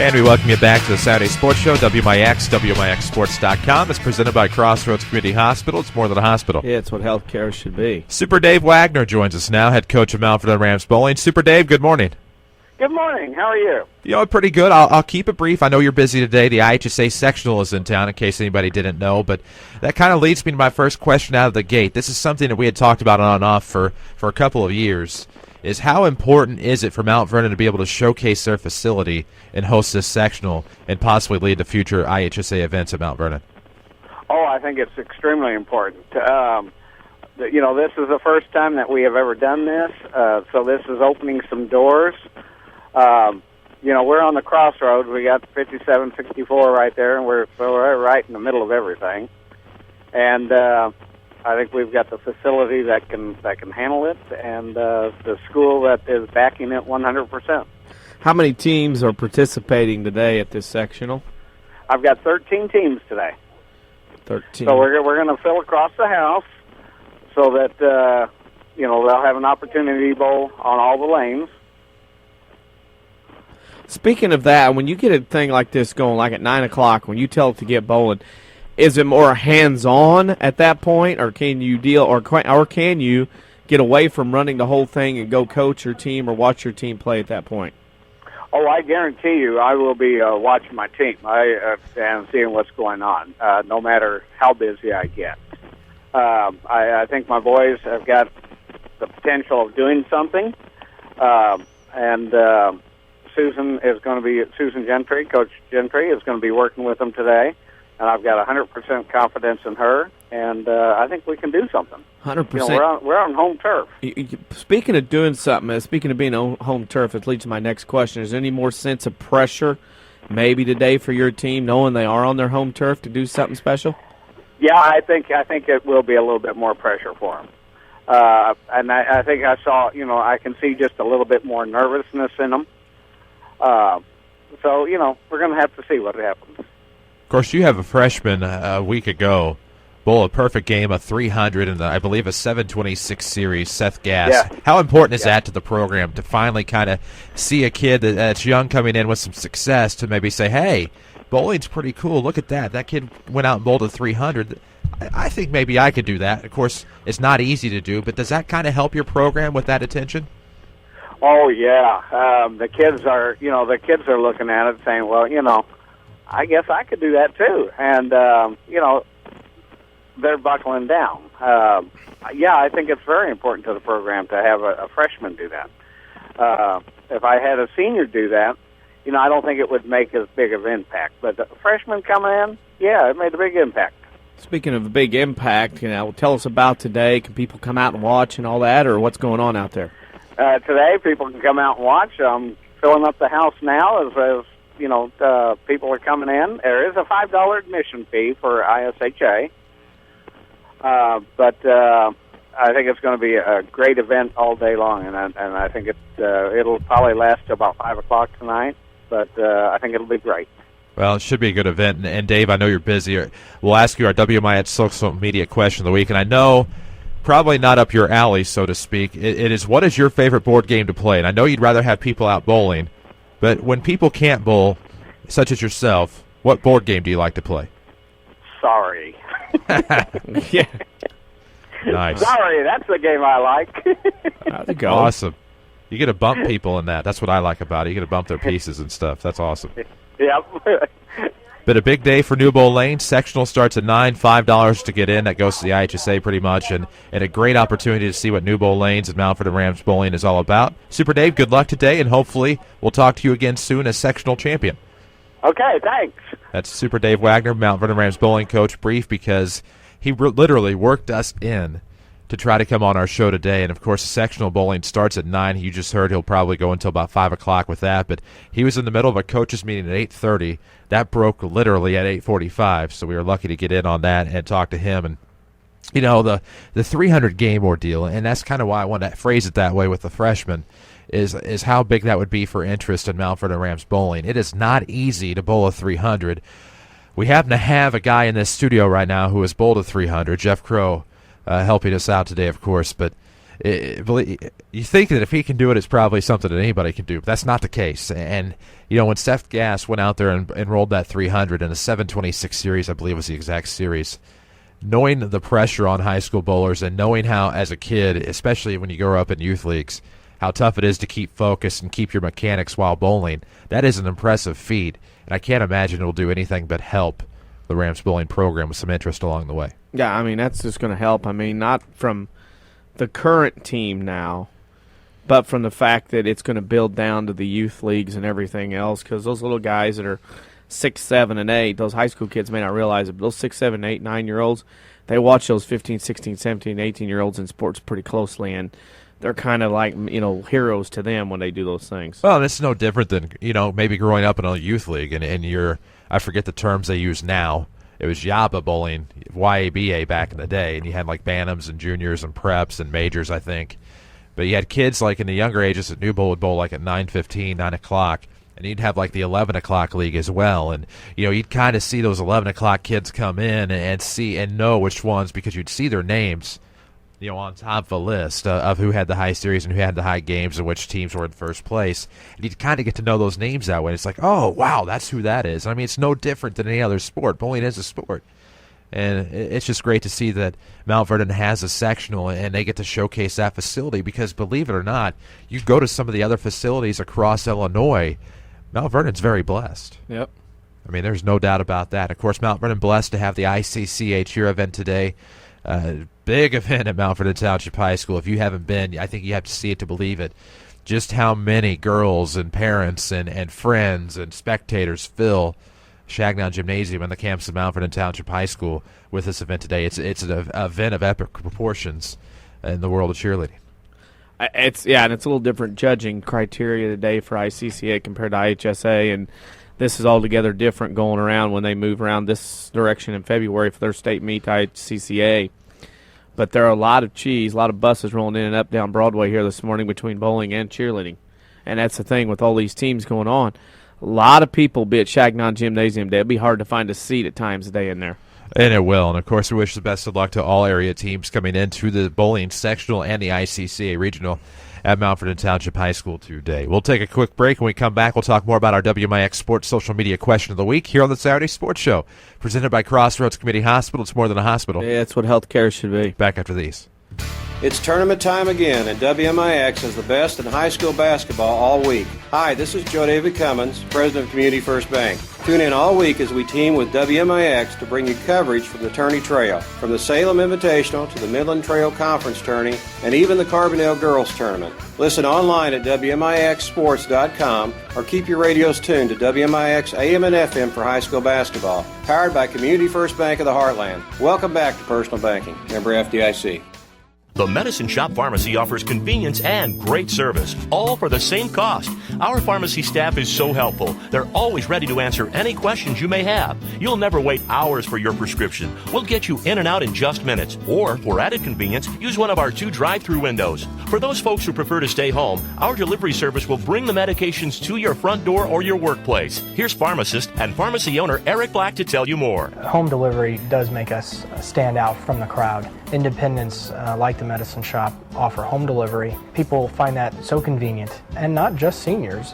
And we welcome you back to the Saturday Sports Show, WMIX, WMIXsports.com. It's presented by Crossroads Community Hospital. It's more than a hospital. Yeah, it's what healthcare should be. Super Dave Wagner joins us now, head coach of Mount Vernon Rams bowling. Super Dave, good morning. Good morning. How are you? You know, pretty good. I'll keep it brief. I know you're busy today. The IHSA sectional is in town, in case anybody didn't know. But that kind of leads me to my first question out of the gate. This is something that we had talked about on and off for a couple of years, is how important is it for Mount Vernon to be able to showcase their facility and host this sectional and possibly lead to future IHSA events at Mount Vernon? Oh, I think it's extremely important. You know, this is the first time that we have ever done this, so this is opening some doors. You know, we're on the crossroads. We got 57, 64 right there, and we're right in the middle of everything. And I think we've got the facility that can handle it, and the school that is backing it 100%. How many teams are participating today at this sectional? I've got 13 teams today. 13. So we're going to fill across the house so that you know, they'll have an opportunity to bowl on all the lanes. Speaking of that, when you get a thing like this going, like at 9 o'clock, when you tell it to get bowling, is it more hands-on at that point, or can you can you get away from running the whole thing and go coach your team or watch your team play at that point? Oh, I guarantee you I will be watching my team and seeing what's going on, no matter how busy I get. I think my boys have got the potential of doing something, And Susan Gentry, Coach Gentry, is going to be working with them today. And I've got 100% confidence in her, and I think we can do something. 100%. We're on home turf. Speaking of doing something, speaking of being on home turf, it leads to my next question. Is there any more sense of pressure maybe today for your team, knowing they are on their home turf, to do something special? Yeah, I think it will be a little bit more pressure for them. And I think I saw, I can see just a little bit more nervousness in them. So, we're going to have to see what happens. Of course, you have a freshman a week ago bowl a perfect game, a 300, and I believe a 726 series, Seth Gass. Yeah. How important is that to the program to finally kind of see a kid that's young coming in with some success to maybe say, hey, bowling's pretty cool. Look at that. That kid went out and bowled a 300. I think maybe I could do that. Of course, it's not easy to do, but does that kind of help your program with that attention? Oh, yeah. The kids are looking at it saying, well, I guess I could do that too. And, they're buckling down. I think it's very important to the program to have a freshman do that. If I had a senior do that, I don't think it would make as big of an impact. But the freshman coming in, it made a big impact. Speaking of a big impact, tell us about today. Can people come out and watch and all that, or what's going on out there? Today, people can come out and watch. I'm filling up the house now as people are coming in. There is a $5 admission fee for ISHA. But I think it's going to be a great event all day long, and I think it'll probably last till about 5 o'clock tonight, but I think it'll be great. Well, it should be a good event. And Dave, I know you're busy. We'll ask you our WMIX social media question of the week, and I know probably not up your alley, so to speak. It is, what is your favorite board game to play? And I know you'd rather have people out bowling, but when people can't bowl, such as yourself, what board game do you like to play? Sorry. Yeah. Nice. Sorry, that's the game I like. Awesome. You get to bump people in that. That's what I like about it. You get to bump their pieces and stuff. That's awesome. Yep. But a big day for New Bowl Lane. Sectional starts at $9, $5 to get in. That goes to the IHSA pretty much, and a great opportunity to see what New Bowl Lanes and Mount Vernon Rams bowling is all about. Super Dave, good luck today, and hopefully we'll talk to you again soon as sectional champion. Okay, thanks. That's Super Dave Wagner, Mount Vernon Rams bowling coach, brief because he literally worked us in to try to come on our show today. And, of course, sectional bowling starts at 9. You just heard he'll probably go until about 5 o'clock with that. But he was in the middle of a coaches meeting at 8:30. That broke literally at 8:45, so we were lucky to get in on that and talk to him. And, the 300 game ordeal, and that's kind of why I wanted to phrase it that way with the freshmen, is how big that would be for interest in Mount Vernon Rams bowling. It is not easy to bowl a 300. We happen to have a guy in this studio right now who has bowled a 300, Jeff Crow, helping us out today, of course. But you think that if he can do it, it's probably something that anybody can do. But that's not the case. And, when Seth Gass went out there and rolled that 300 in a 726 series, I believe was the exact series, knowing the pressure on high school bowlers and knowing how, as a kid, especially when you grow up in youth leagues, how tough it is to keep focus and keep your mechanics while bowling, that is an impressive feat. And I can't imagine it'll do anything but help the Rams bowling program with some interest along the way. Yeah, that's just going to help. Not from the current team now, but from the fact that it's going to build down to the youth leagues and everything else, because those little guys that are 6, 7, and 8, those high school kids may not realize it, but those 6, 7, 8, 9-year-olds, they watch those 15, 16, 17, 18-year-olds in sports pretty closely, and they're kind of like, heroes to them when they do those things. Well, it's no different than, maybe growing up in a youth league and you're, I forget the terms they use now. It was Yaba bowling, YABA back in the day, and you had like Bantams and juniors and preps and majors, I think. But you had kids like in the younger ages at New Bowl would bowl like at 9:15, 9 o'clock, and you'd have like the 11 o'clock league as well. And, you'd kind of see those 11 o'clock kids come in and see and know which ones, because you'd see their names on top of a list of who had the high series and who had the high games and which teams were in first place. And you'd kind of get to know those names that way. It's like, oh, wow, that's who that is. It's no different than any other sport. Bowling is a sport. And it's just great to see that Mount Vernon has a sectional and they get to showcase that facility, because believe it or not, you go to some of the other facilities across Illinois, Mount Vernon's very blessed. Yep. There's no doubt about that. Of course, Mount Vernon blessed to have the ICCA cheer event today. Big event at Mount Vernon Township High School. If you haven't been, I think you have to see it to believe it. just how many girls and parents and friends and spectators fill Shagnon Gymnasium and the campus of Mount Vernon Township High School with this event today. It's an event of epic proportions in the world of cheerleading. And it's a little different judging criteria today for ICCA compared to IHSA, and this is altogether different going around when they move around this direction in February for their state meet to ICCA. But there are a lot of buses rolling in and up down Broadway here this morning between bowling and cheerleading. And that's the thing with all these teams going on. A lot of people be at Shagnon Gymnasium Day. It'll be hard to find a seat at times today in there. And it will. And, of course, we wish the best of luck to all area teams coming into the bowling sectional and the ICCA regional at Mount Vernon Township High School today. We'll take a quick break. When we come back, we'll talk more about our WMIX Sports Social Media Question of the Week here on the Saturday Sports Show, presented by Crossroads Community Hospital. It's more than a hospital. Yeah, it's what healthcare should be. Back after these. It's tournament time again, and WMIX is the best in high school basketball all week. Hi, this is Joe David Cummins, President of Community First Bank. Tune in all week as we team with WMIX to bring you coverage from the Tourney Trail, from the Salem Invitational to the Midland Trail Conference Tourney, and even the Carbondale Girls Tournament. Listen online at WMIXsports.com or keep your radios tuned to WMIX AM and FM for high school basketball. Powered by Community First Bank of the Heartland. Welcome back to Personal Banking. Member FDIC. The Medicine Shop Pharmacy offers convenience and great service, all for the same cost. Our pharmacy staff is so helpful. They're always ready to answer any questions you may have. You'll never wait hours for your prescription. We'll get you in and out in just minutes. Or, for added convenience, use one of our 2 drive-through windows. For those folks who prefer to stay home, our delivery service will bring the medications to your front door or your workplace. Here's pharmacist and pharmacy owner Eric Black to tell you more. Home delivery does make us stand out from the crowd. Independents like the Medicine Shop offer home delivery. People find that so convenient, and not just seniors,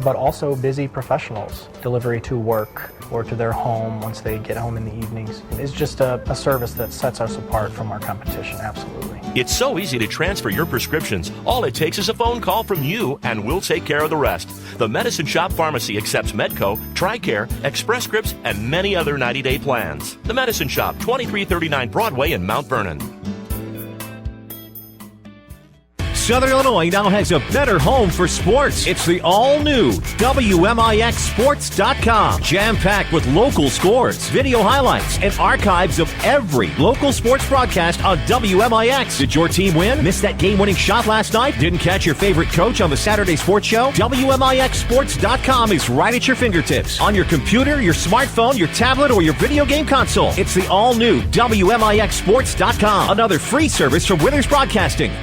but also busy professionals. Delivery to work or to their home once they get home in the evenings is just a service that sets us apart from our competition, absolutely. It's so easy to transfer your prescriptions. All it takes is a phone call from you, and we'll take care of the rest. The Medicine Shop Pharmacy accepts Medco, TRICARE, Express Scripts, and many other 90-day plans. The Medicine Shop, 2339 Broadway in Mount Vernon. Southern Illinois now has a better home for sports. It's the all-new WMIXsports.com. Jam-packed with local scores, video highlights, and archives of every local sports broadcast on WMIX. Did your team win? Missed that game-winning shot last night? Didn't catch your favorite coach on the Saturday Sports Show? WMIXsports.com is right at your fingertips. On your computer, your smartphone, your tablet, or your video game console. It's the all-new WMIXsports.com. Another free service from Withers Broadcasting.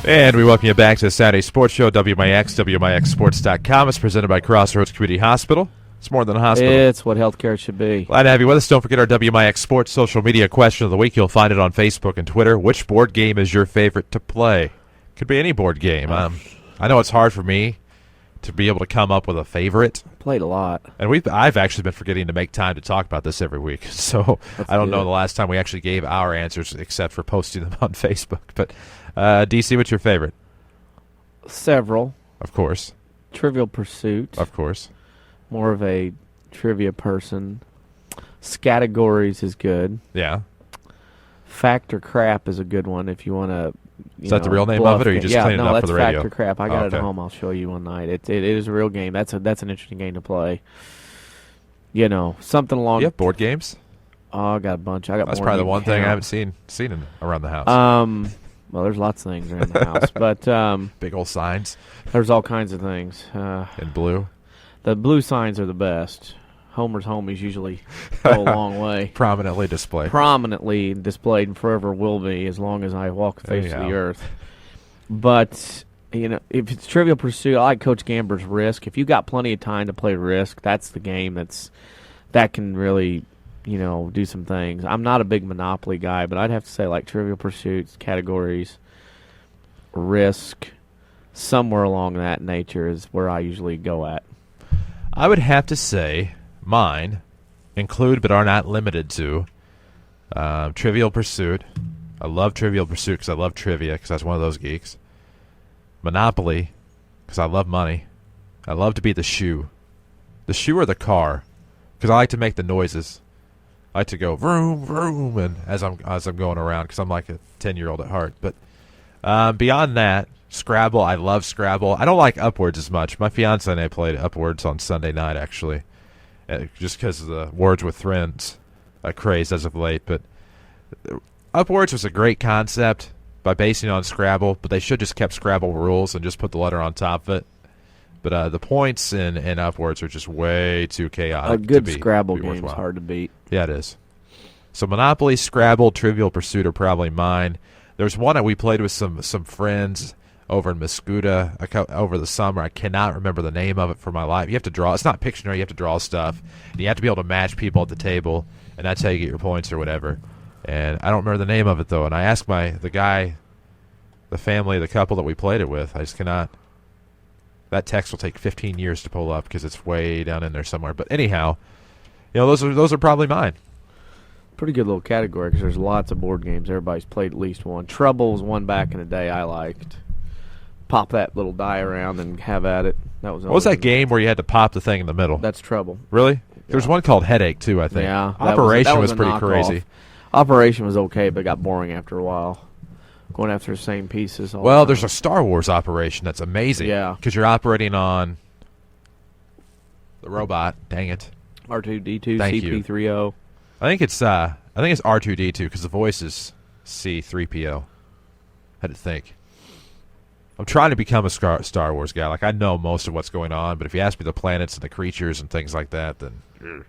And we welcome you back to the Saturday Sports Show, WMIX, WMIXsports.com. It's presented by Crossroads Community Hospital. It's more than a hospital. It's what healthcare should be. Glad to have you with us. Don't forget our WMIX Sports Social Media Question of the Week. You'll find it on Facebook and Twitter. Which board game is your favorite to play? Could be any board game. I know it's hard for me to be able to come up with a favorite. Played a lot. And I've actually been forgetting to make time to talk about this every week. So I don't know the last time we actually gave our answers except for posting them on Facebook. But DC, what's your favorite? Several. Of course. Trivial Pursuit. Of course. More of a trivia person. Scattergories is good. Yeah. Fact or Crap is a good one if you want to. Is that the real name of it, or you just cleaning it up for the radio? Fact or Crap. I got it at home. I'll show you one night. It is a real game. That's an interesting game to play. You know, something along. You have board games? Oh, I got a bunch. That's probably the one thing I haven't seen around the house. Well, there's lots of things around the house, but big old signs. There's all kinds of things. In blue. The blue signs are the best. Homer's homies usually go a long way. Prominently displayed. Prominently displayed and forever will be as long as I walk the face of the earth. But, you know, if it's Trivial Pursuit, I like Coach Gamber's Risk. If you got plenty of time to play Risk, that's the game that can really, you know, do some things. I'm not a big Monopoly guy, but I'd have to say like Trivial Pursuits, Categories, Risk, somewhere along that nature is where I usually go at. I would have to say mine include but are not limited to Trivial Pursuit. I love Trivial Pursuit because I love trivia because I was one of those geeks. Monopoly because I love money. I love to be the shoe. The shoe or the car, because I like to make the noises. I like to go vroom, vroom, and as I'm going around, because I'm like a 10-year-old at heart. But beyond that, Scrabble, I love Scrabble. I don't like Upwards as much. My fiance and I played Upwards on Sunday night, actually, just because of the Words with Friends craze as of late. But Upwards was a great concept by basing it on Scrabble, but they should just kept Scrabble rules and just put the letter on top of it. But the points in Upwards are just way too chaotic. A good Scrabble game is hard to beat. Yeah, it is. So Monopoly, Scrabble, Trivial Pursuit are probably mine. There's one that we played with some friends over in Mascoutah over the summer. I cannot remember the name of it for my life. You have to draw. It's not Pictionary. You have to draw stuff. And you have to be able to match people at the table, and that's how you get your points or whatever. And I don't remember the name of it, though. And I asked the family, the couple that we played it with. I just cannot. That text will take 15 years to pull up because it's way down in there somewhere. But anyhow, those are probably mine. Pretty good little category because there's lots of board games. Everybody's played at least one. Trouble was one back in the day I liked. Pop that little die around and have at it. What was that game where you had to pop the thing in the middle? That's Trouble. Really? There's one called Headache, too, I think. Yeah. Operation was a pretty knockoff. crazy. Operation was okay, but it got boring after a while. Going after the same pieces. There's a Star Wars Operation that's amazing. Yeah. Because you're operating on the robot. Dang it. R2-D2, Thank you. CP3O. I think it's R2-D2 because the voice is C3PO. I had to think. I'm trying to become a Star Wars guy. Like, I know most of what's going on, but if you ask me the planets and the creatures and things like that, then...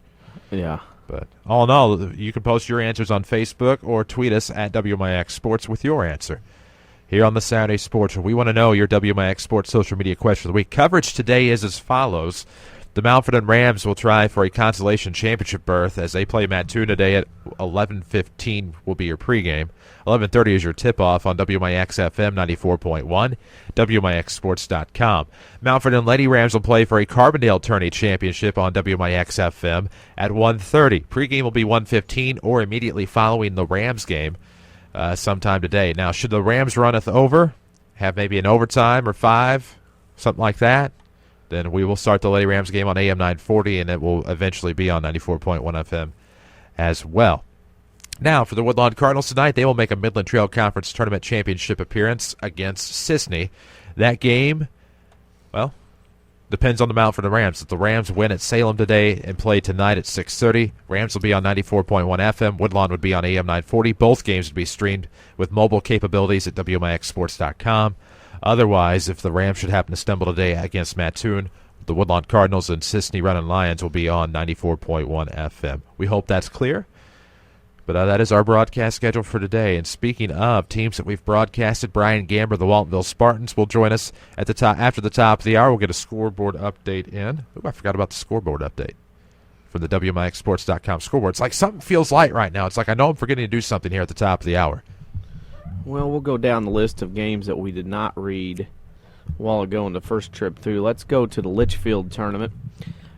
Yeah. But all in all, you can post your answers on Facebook or tweet us at WMIX Sports with your answer. Here on the Saturday Sports Show, we want to know your WMIX Sports social media question of the week. Coverage today is as follows. The Mount Vernon Rams will try for a consolation championship berth as they play Mattoon today at 11:15 will be your pregame. 11:30 is your tip-off on WMIX FM 94.1, WMIXsports.com. Mount Vernon Lady Rams will play for a Carbondale Tourney Championship on WMIX FM at 1:30. Pregame will be 1:15 or immediately following the Rams game sometime today. Now, should the Rams runneth over, have maybe an overtime or 5, something like that, then we will start the Lady Rams game on AM 940, and it will eventually be on 94.1 FM as well. Now, for the Woodlawn Cardinals tonight, they will make a Midland Trail Conference Tournament Championship appearance against Sisney. That game, depends on the Mount Vernon Rams. If the Rams win at Salem today and play tonight at 6:30, Rams will be on 94.1 FM. Woodlawn would be on AM 940. Both games would be streamed with mobile capabilities at WMIXsports.com. Otherwise, if the Rams should happen to stumble today against Mattoon, the Woodlawn Cardinals and Sisney Running Lions will be on 94.1 FM. We hope that's clear. But that is our broadcast schedule for today. And speaking of teams that we've broadcasted, Brian Gamber, the Waltonville Spartans, will join us at the top after the top of the hour. We'll get a scoreboard update in. I forgot about the scoreboard update from the WMIXsports.com scoreboard. It's like something feels light right now. It's like I know I'm forgetting to do something here at the top of the hour. Well, we'll go down the list of games that we did not read a while ago in the first trip through. Let's go to the Litchfield tournament.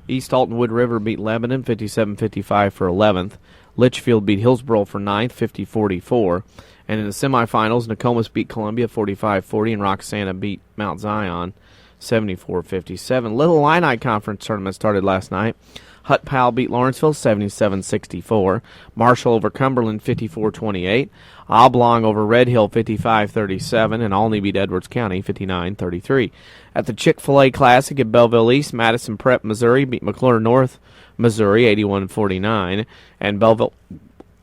East Alton Wood River beat Lebanon 57-55 for 11th. Litchfield beat Hillsboro for 9th, 50-44. And in the semifinals, Nokomis beat Columbia 45-40, and Roxana beat Mount Zion 74-57. Little Illini Conference tournament started last night. Hutt Powell beat Lawrenceville 77-64. Marshall over Cumberland 54-28. Oblong over Red Hill 55-37. And Olney beat Edwards County 59-33. At the Chick-fil-A Classic at Belleville East, Madison Prep, Missouri beat McClure North, Missouri 81-49. And Belleville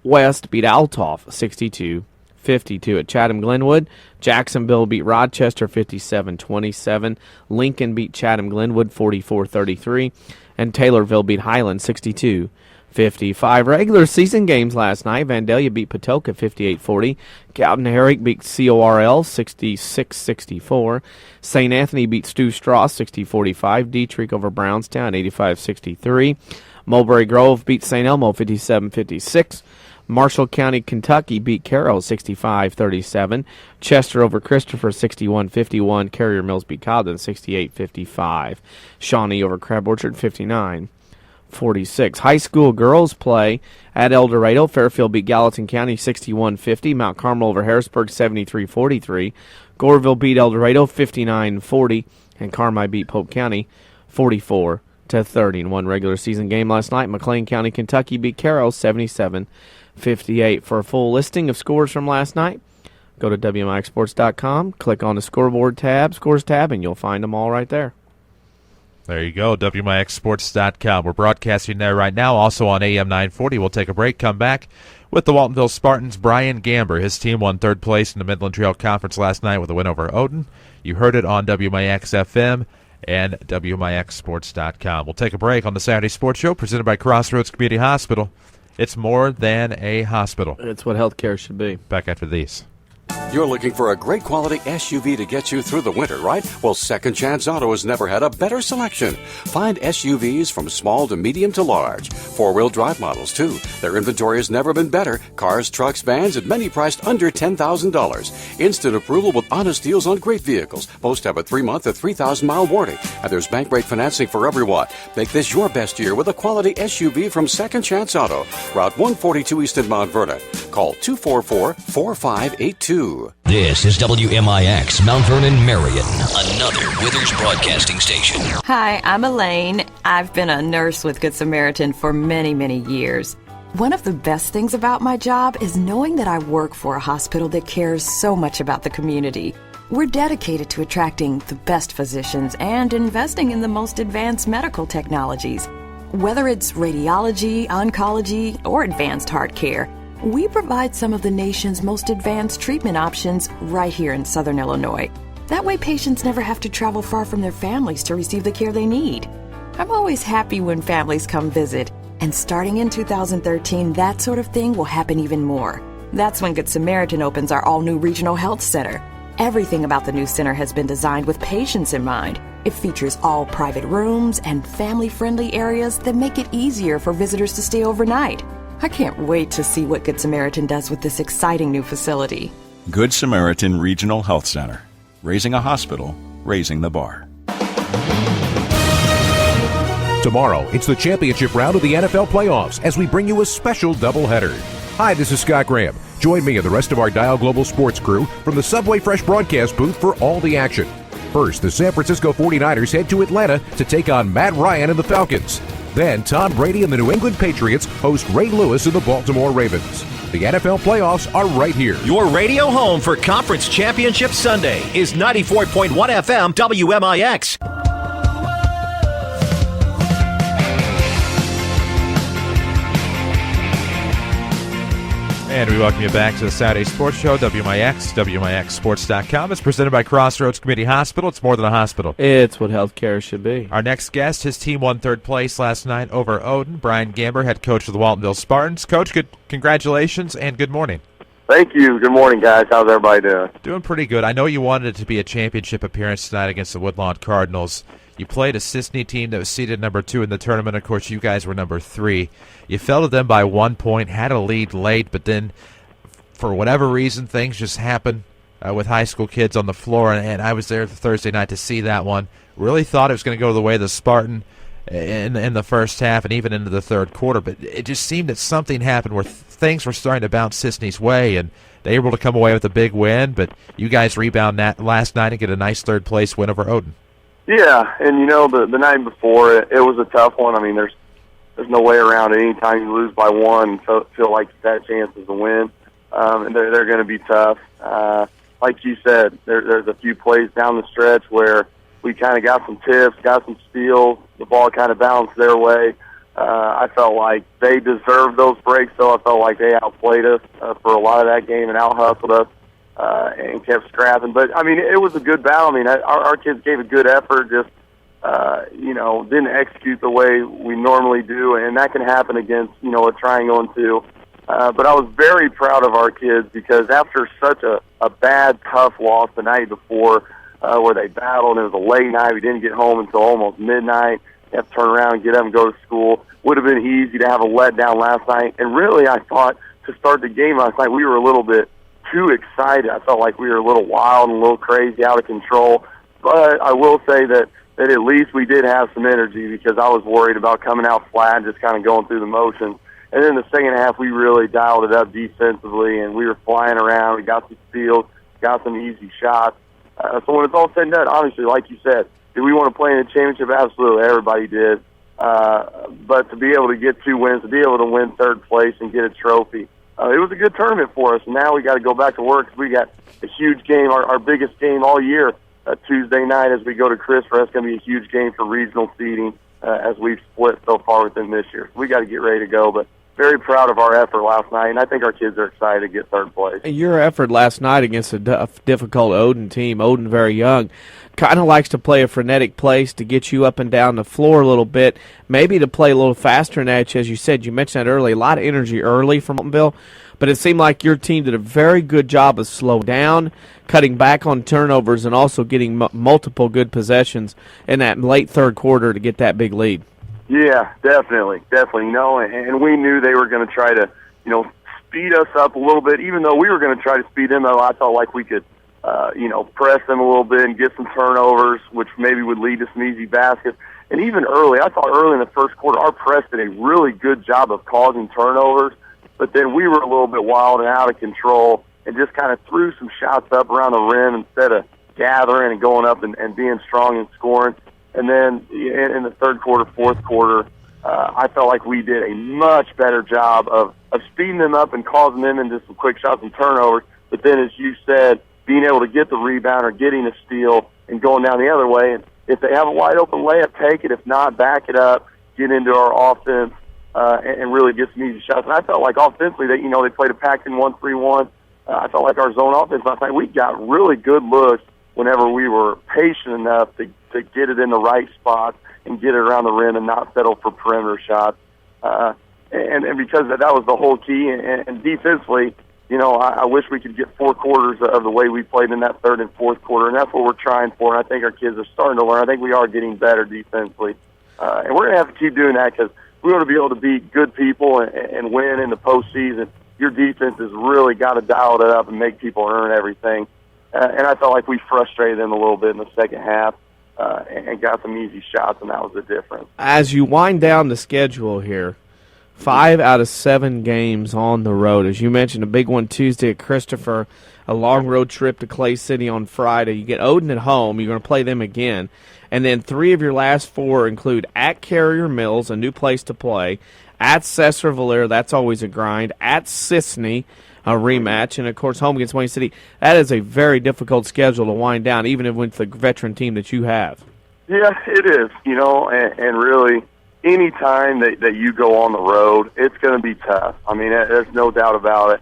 West beat Altoff 62-52. At Chatham Glenwood, Jacksonville beat Rochester 57-27. Lincoln beat Chatham Glenwood 44-33. And Taylorville beat Highland 62-55. Regular season games last night. Vandalia beat Patoka 58-40. Cowden Herrick beat CORL 66-64. St. Anthony beat Stu Strauss 60-45. Dietrich over Brownstown 85-63. Mulberry Grove beat St. Elmo 57-56. Marshall County, Kentucky beat Caro 65-37. Chester over Christopher 61-51. Carrier Mills beat Cobden 68-55. Shawnee over Crab Orchard 59-46. High school girls play at El Dorado. Fairfield beat Gallatin County 61-50. Mount Carmel over Harrisburg 73-43. Goreville beat El Dorado 59-40. And Carmi beat Pope County 44-30 in one regular season game last night. McLean County, Kentucky beat Carroll 77-58. For a full listing of scores from last night, go to WMIXsports.com, click on the scoreboard tab, scores tab, and you'll find them all right there. There you go, WMIXsports.com. We're broadcasting there right now, also on AM 940. We'll take a break, come back with the Waltonville Spartans' Brian Gamber. His team won third place in the Midland Trail Conference last night with a win over Odin. You heard it on WMIX-FM and WMIXsports.com. We'll take a break on the Saturday Sports Show presented by Crossroads Community Hospital. It's more than a hospital. It's what healthcare should be. Back after these. You're looking for a great quality SUV to get you through the winter, right? Well, Second Chance Auto has never had a better selection. Find SUVs from small to medium to large. Four-wheel drive models, too. Their inventory has never been better. Cars, trucks, vans, and many priced under $10,000. Instant approval with honest deals on great vehicles. Most have a 3-month or 3,000-mile warranty. And there's bank rate financing for everyone. Make this your best year with a quality SUV from Second Chance Auto. Route 142 East in Mount Vernon. Call 244-4582. This is WMIX, Mount Vernon, Marion, another Withers Broadcasting Station. Hi, I'm Elaine. I've been a nurse with Good Samaritan for many, many years. One of the best things about my job is knowing that I work for a hospital that cares so much about the community. We're dedicated to attracting the best physicians and investing in the most advanced medical technologies. Whether it's radiology, oncology, or advanced heart care, we provide some of the nation's most advanced treatment options right here in Southern Illinois. That way patients never have to travel far from their families to receive the care they need. I'm always happy when families come visit, and starting in 2013, that sort of thing will happen even more. That's when Good Samaritan opens our all-new regional health center. Everything about the new center has been designed with patients in mind. It features all private rooms and family-friendly areas that make it easier for visitors to stay overnight. I can't wait to see what Good Samaritan does with this exciting new facility. Good Samaritan Regional Health Center. Raising a hospital, raising the bar. Tomorrow, it's the championship round of the NFL playoffs as we bring you a special doubleheader. Hi, this is Scott Graham. Join me and the rest of our Dial Global Sports crew from the Subway Fresh broadcast booth for all the action. First, the San Francisco 49ers head to Atlanta to take on Matt Ryan and the Falcons. Then Tom Brady and the New England Patriots host Ray Lewis and the Baltimore Ravens. The NFL playoffs are right here. Your radio home for Conference Championship Sunday is 94.1 FM WMIX. And we welcome you back to the Saturday Sports Show, WMIX, WMIXsports.com. It's presented by Crossroads Community Hospital. It's more than a hospital. It's what healthcare should be. Our next guest, his team won third place last night over Odin. Brian Gamber, head coach of the Waltonville Spartans. Coach, congratulations and good morning. Thank you. Good morning, guys. How's everybody doing? Doing pretty good. I know you wanted it to be a championship appearance tonight against the Woodlawn Cardinals. You played a Sisney team that was seeded number 2 in the tournament. Of course, you guys were number 3. You fell to them by 1 point, had a lead late, but then for whatever reason, things just happen with high school kids on the floor, and I was there Thursday night to see that one. Really thought it was going to go the way of the Spartan in the first half and even into the third quarter, but it just seemed that something happened where things were starting to bounce Sisney's way, and they were able to come away with a big win, but you guys rebound that last night and get a nice third-place win over Odin. Yeah, and the night before, it was a tough one. I mean, there's no way around it. Anytime you lose by one, feel like that chance is a win. And they're going to be tough. Like you said, there's a few plays down the stretch where we kind of got some tips, got some steals. The ball kind of bounced their way. I felt like they deserved those breaks, so I felt like they outplayed us for a lot of that game and out-hustled us and kept scrapping. But, I mean, it was a good battle. I mean, our kids gave a good effort, just, didn't execute the way we normally do, and that can happen against, a triangle and 2. But I was very proud of our kids because after such a bad, tough loss the night before where they battled, and it was a late night, we didn't get home until almost midnight, you have to turn around and get up and go to school. Would have been easy to have a letdown last night. And really, I thought to start the game last night, we were a little bit too excited. I felt like we were a little wild and a little crazy, out of control. But I will say that at least we did have some energy because I was worried about coming out flat and just kind of going through the motions. And then the second half, we really dialed it up defensively, and we were flying around. We got some steals, got some easy shots. So when it's all said and done, obviously, like you said, Did we want to play in a championship? Absolutely, everybody did. But to be able to get 2 wins, to be able to win third place and get a trophy, it was a good tournament for us. And now we got to go back to work because we got a huge game, our biggest game all year, Tuesday night as we go to Christopher. That's going to be a huge game for regional seeding as we've split so far with them this year. We got to get ready to go, but very proud of our effort last night, and I think our kids are excited to get third place. Your effort last night against a difficult Odin team, Odin very young, kind of likes to play a frenetic pace to get you up and down the floor a little bit, maybe to play a little faster than that. As you said, you mentioned that early, a lot of energy early from Waltonville, but it seemed like your team did a very good job of slowing down, cutting back on turnovers, and also getting multiple good possessions in that late third quarter to get that big lead. Yeah, definitely. You know, and we knew they were going to try to, you know, speed us up a little bit. Even though we were going to try to speed them up, I felt like we could, you know, press them a little bit and get some turnovers, which maybe would lead to some easy baskets. And even early, I thought early in the first quarter, our press did a really good job of causing turnovers. But then we were a little bit wild and out of control and just kind of threw some shots up around the rim instead of gathering and going up and being strong and scoring. And then in the third quarter, fourth quarter, I felt like we did a much better job of speeding them up and causing them into some quick shots and turnovers. But then, as you said, being able to get the rebound or getting a steal and going down the other way. And if they have a wide open layup, take it. If not, back it up, get into our offense, and really get some easy shots. And I felt like offensively, they played a packed in 1-3-1. I felt like our zone offense last night, we got really good looks whenever we were patient enough to get it in the right spot and get it around the rim and not settle for perimeter shots. And because that was the whole key. And defensively, you know, I wish we could get 4 quarters of the way we played in that third and fourth quarter, and that's what we're trying for. And I think our kids are starting to learn. I think we are getting better defensively. And we're going to have to keep doing that because we want to be able to beat good people and win in the postseason. Your defense has really got to dial it up and make people earn everything. And I felt like we frustrated them a little bit in the second half and got some easy shots, and that was the difference. As you wind down the schedule here, 5 out of 7 games on the road. As you mentioned, a big one Tuesday at Christopher, a long road trip to Clay City on Friday. You get Odin at home. You're going to play them again. And then 3 of your last 4 include at Carrier Mills, a new place to play, at Sesser-Valier, that's always a grind, at Sisney, a rematch, and, of course, home against Wayne City. That is a very difficult schedule to wind down, even with the veteran team that you have. Yeah, it is, you know, and really any time that you go on the road, it's going to be tough. I mean, there's no doubt about it.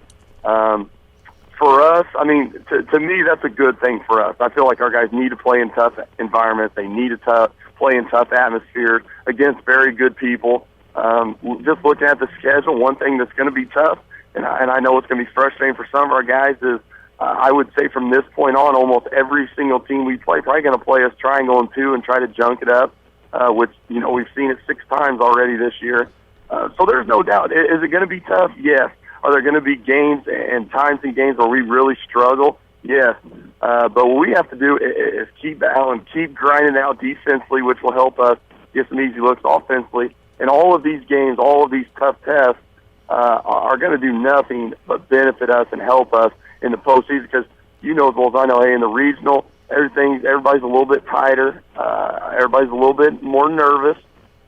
For us, I mean, to me, that's a good thing for us. I feel like our guys need to play in tough environments. They need to play in tough atmospheres against very good people. Just looking at the schedule, one thing that's going to be tough, and I know it's going to be frustrating for some of our guys, is I would say from this point on, almost every single team we play probably going to play us triangle and 2 and try to junk it up, which, you know, we've seen it 6 times already this year. So there's no doubt. Is it going to be tough? Yes. Are there going to be games and times in games where we really struggle? Yes. But what we have to do is keep battling, keep grinding out defensively, which will help us get some easy looks offensively. And all of these games, all of these tough tests are going to do nothing but benefit us and help us in the postseason because you know as well as I know, hey, in the regional, everybody's a little bit tighter. Everybody's a little bit more nervous.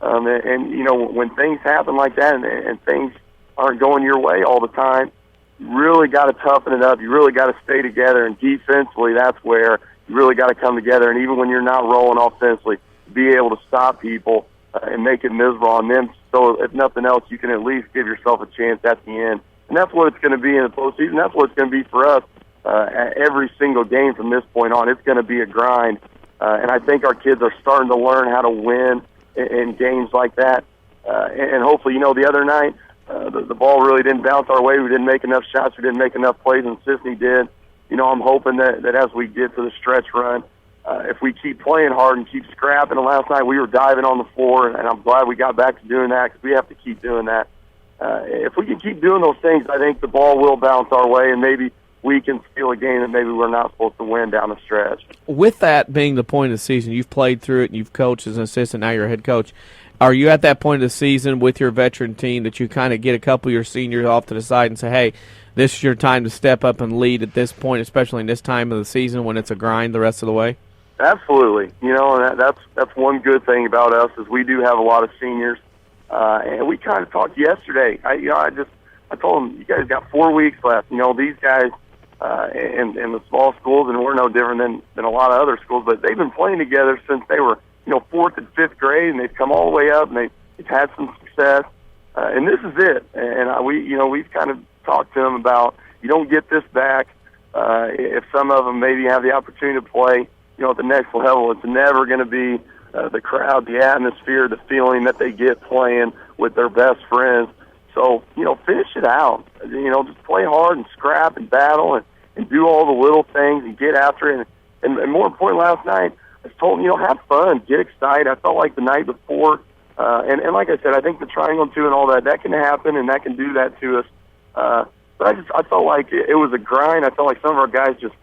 And, you know, when things happen like that and things aren't going your way all the time, you really got to toughen it up. You really got to stay together. And defensively, that's where you really got to come together. And even when you're not rolling offensively, be able to stop people and make it miserable on them. So if nothing else, you can at least give yourself a chance at the end. And that's what it's going to be in the postseason. That's what it's going to be for us every single game from this point on. It's going to be a grind. And I think our kids are starting to learn how to win in games like that. And hopefully, you know, the other night, the ball really didn't bounce our way. We didn't make enough shots. We didn't make enough plays, and Sisney did. You know, I'm hoping that as we get to the stretch run, if we keep playing hard and keep scrapping, and last night we were diving on the floor, and I'm glad we got back to doing that because we have to keep doing that. If we can keep doing those things, I think the ball will bounce our way, and maybe we can steal a game that maybe we're not supposed to win down the stretch. With that being the point of the season, you've played through it and you've coached as an assistant, now you're a head coach. Are you at that point of the season with your veteran team that you kind of get a couple of your seniors off to the side and say, hey, this is your time to step up and lead at this point, especially in this time of the season when it's a grind the rest of the way? Absolutely. And that's one good thing about us is we do have a lot of seniors. And we kind of talked yesterday. I told them, you guys got 4 weeks left. These guys in the small schools, and we're no different than a lot of other schools, but they've been playing together since they were, 4th and 5th grade, and they've come all the way up, and they've had some success. And this is it. And we've kind of talked to them about, you don't get this back. If some of them maybe have the opportunity to play, at the next level, it's never going to be the crowd, the atmosphere, the feeling that they get playing with their best friends. So, finish it out. Just play hard and scrap and battle and do all the little things and get after it. And more important, last night, I told them, have fun, get excited. I felt like the night before, and like I said, I think the triangle too and all that can happen and that can do that to us. But I felt like it was a grind. I felt like some of our guys just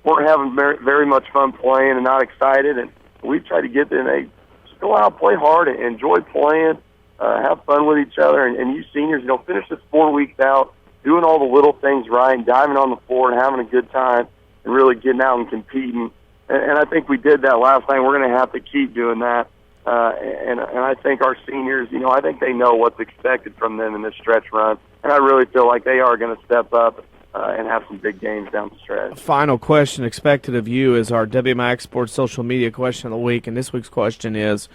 weren't having very much fun playing and not excited. And we tried to get them. Hey, just go out, play hard, and enjoy playing, have fun with each other. And you seniors, finish this 4 weeks out, doing all the little things right, and diving on the floor and having a good time, and really getting out and competing. And I think we did that last night. We're going to have to keep doing that. And I think our seniors, I think they know what's expected from them in this stretch run. And I really feel like they are going to step up and have some big games down the stretch. Final question expected of you is our WMIX Sports social media question of the week. And this week's question is,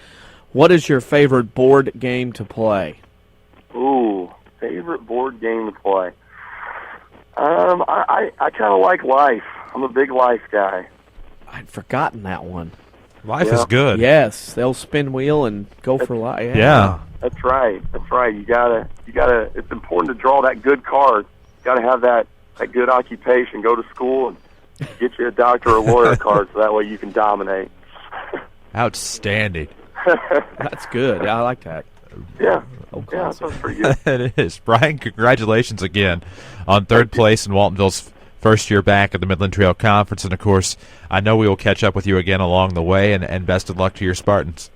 what is your favorite board game to play? Ooh, favorite board game to play. I kind of like Life. I'm a big Life guy. I'd forgotten that one. Life is good. Yes, they'll spin wheel and go for life. Yeah. That's right. You gotta. It's important to draw that good card. You gotta have that good occupation. Go to school and get you a doctor or lawyer card, so that way you can dominate. Outstanding. That's good. I like that. Yeah. Yeah, that sounds pretty good. It is. Brian, congratulations again on third place in Waltonville's first year back at the Midland Trail Conference. And, of course, I know we will catch up with you again along the way, and best of luck to your Spartans.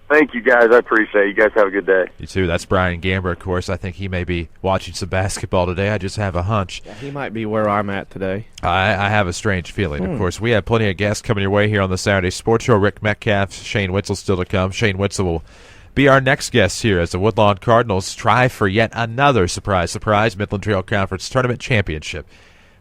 Thank you, guys. I appreciate it. You guys have a good day. You too. That's Brian Gamber, of course. I think he may be watching some basketball today. I just have a hunch. Yeah, he might be where I'm at today. I have a strange feeling. Of course, we have plenty of guests coming your way here on the Saturday Sports Show. Rick Metcalf, Shane Witzel still to come. Shane Witzel will be our next guest here as the Woodlawn Cardinals try for yet another surprise Midland Trail Conference Tournament Championship.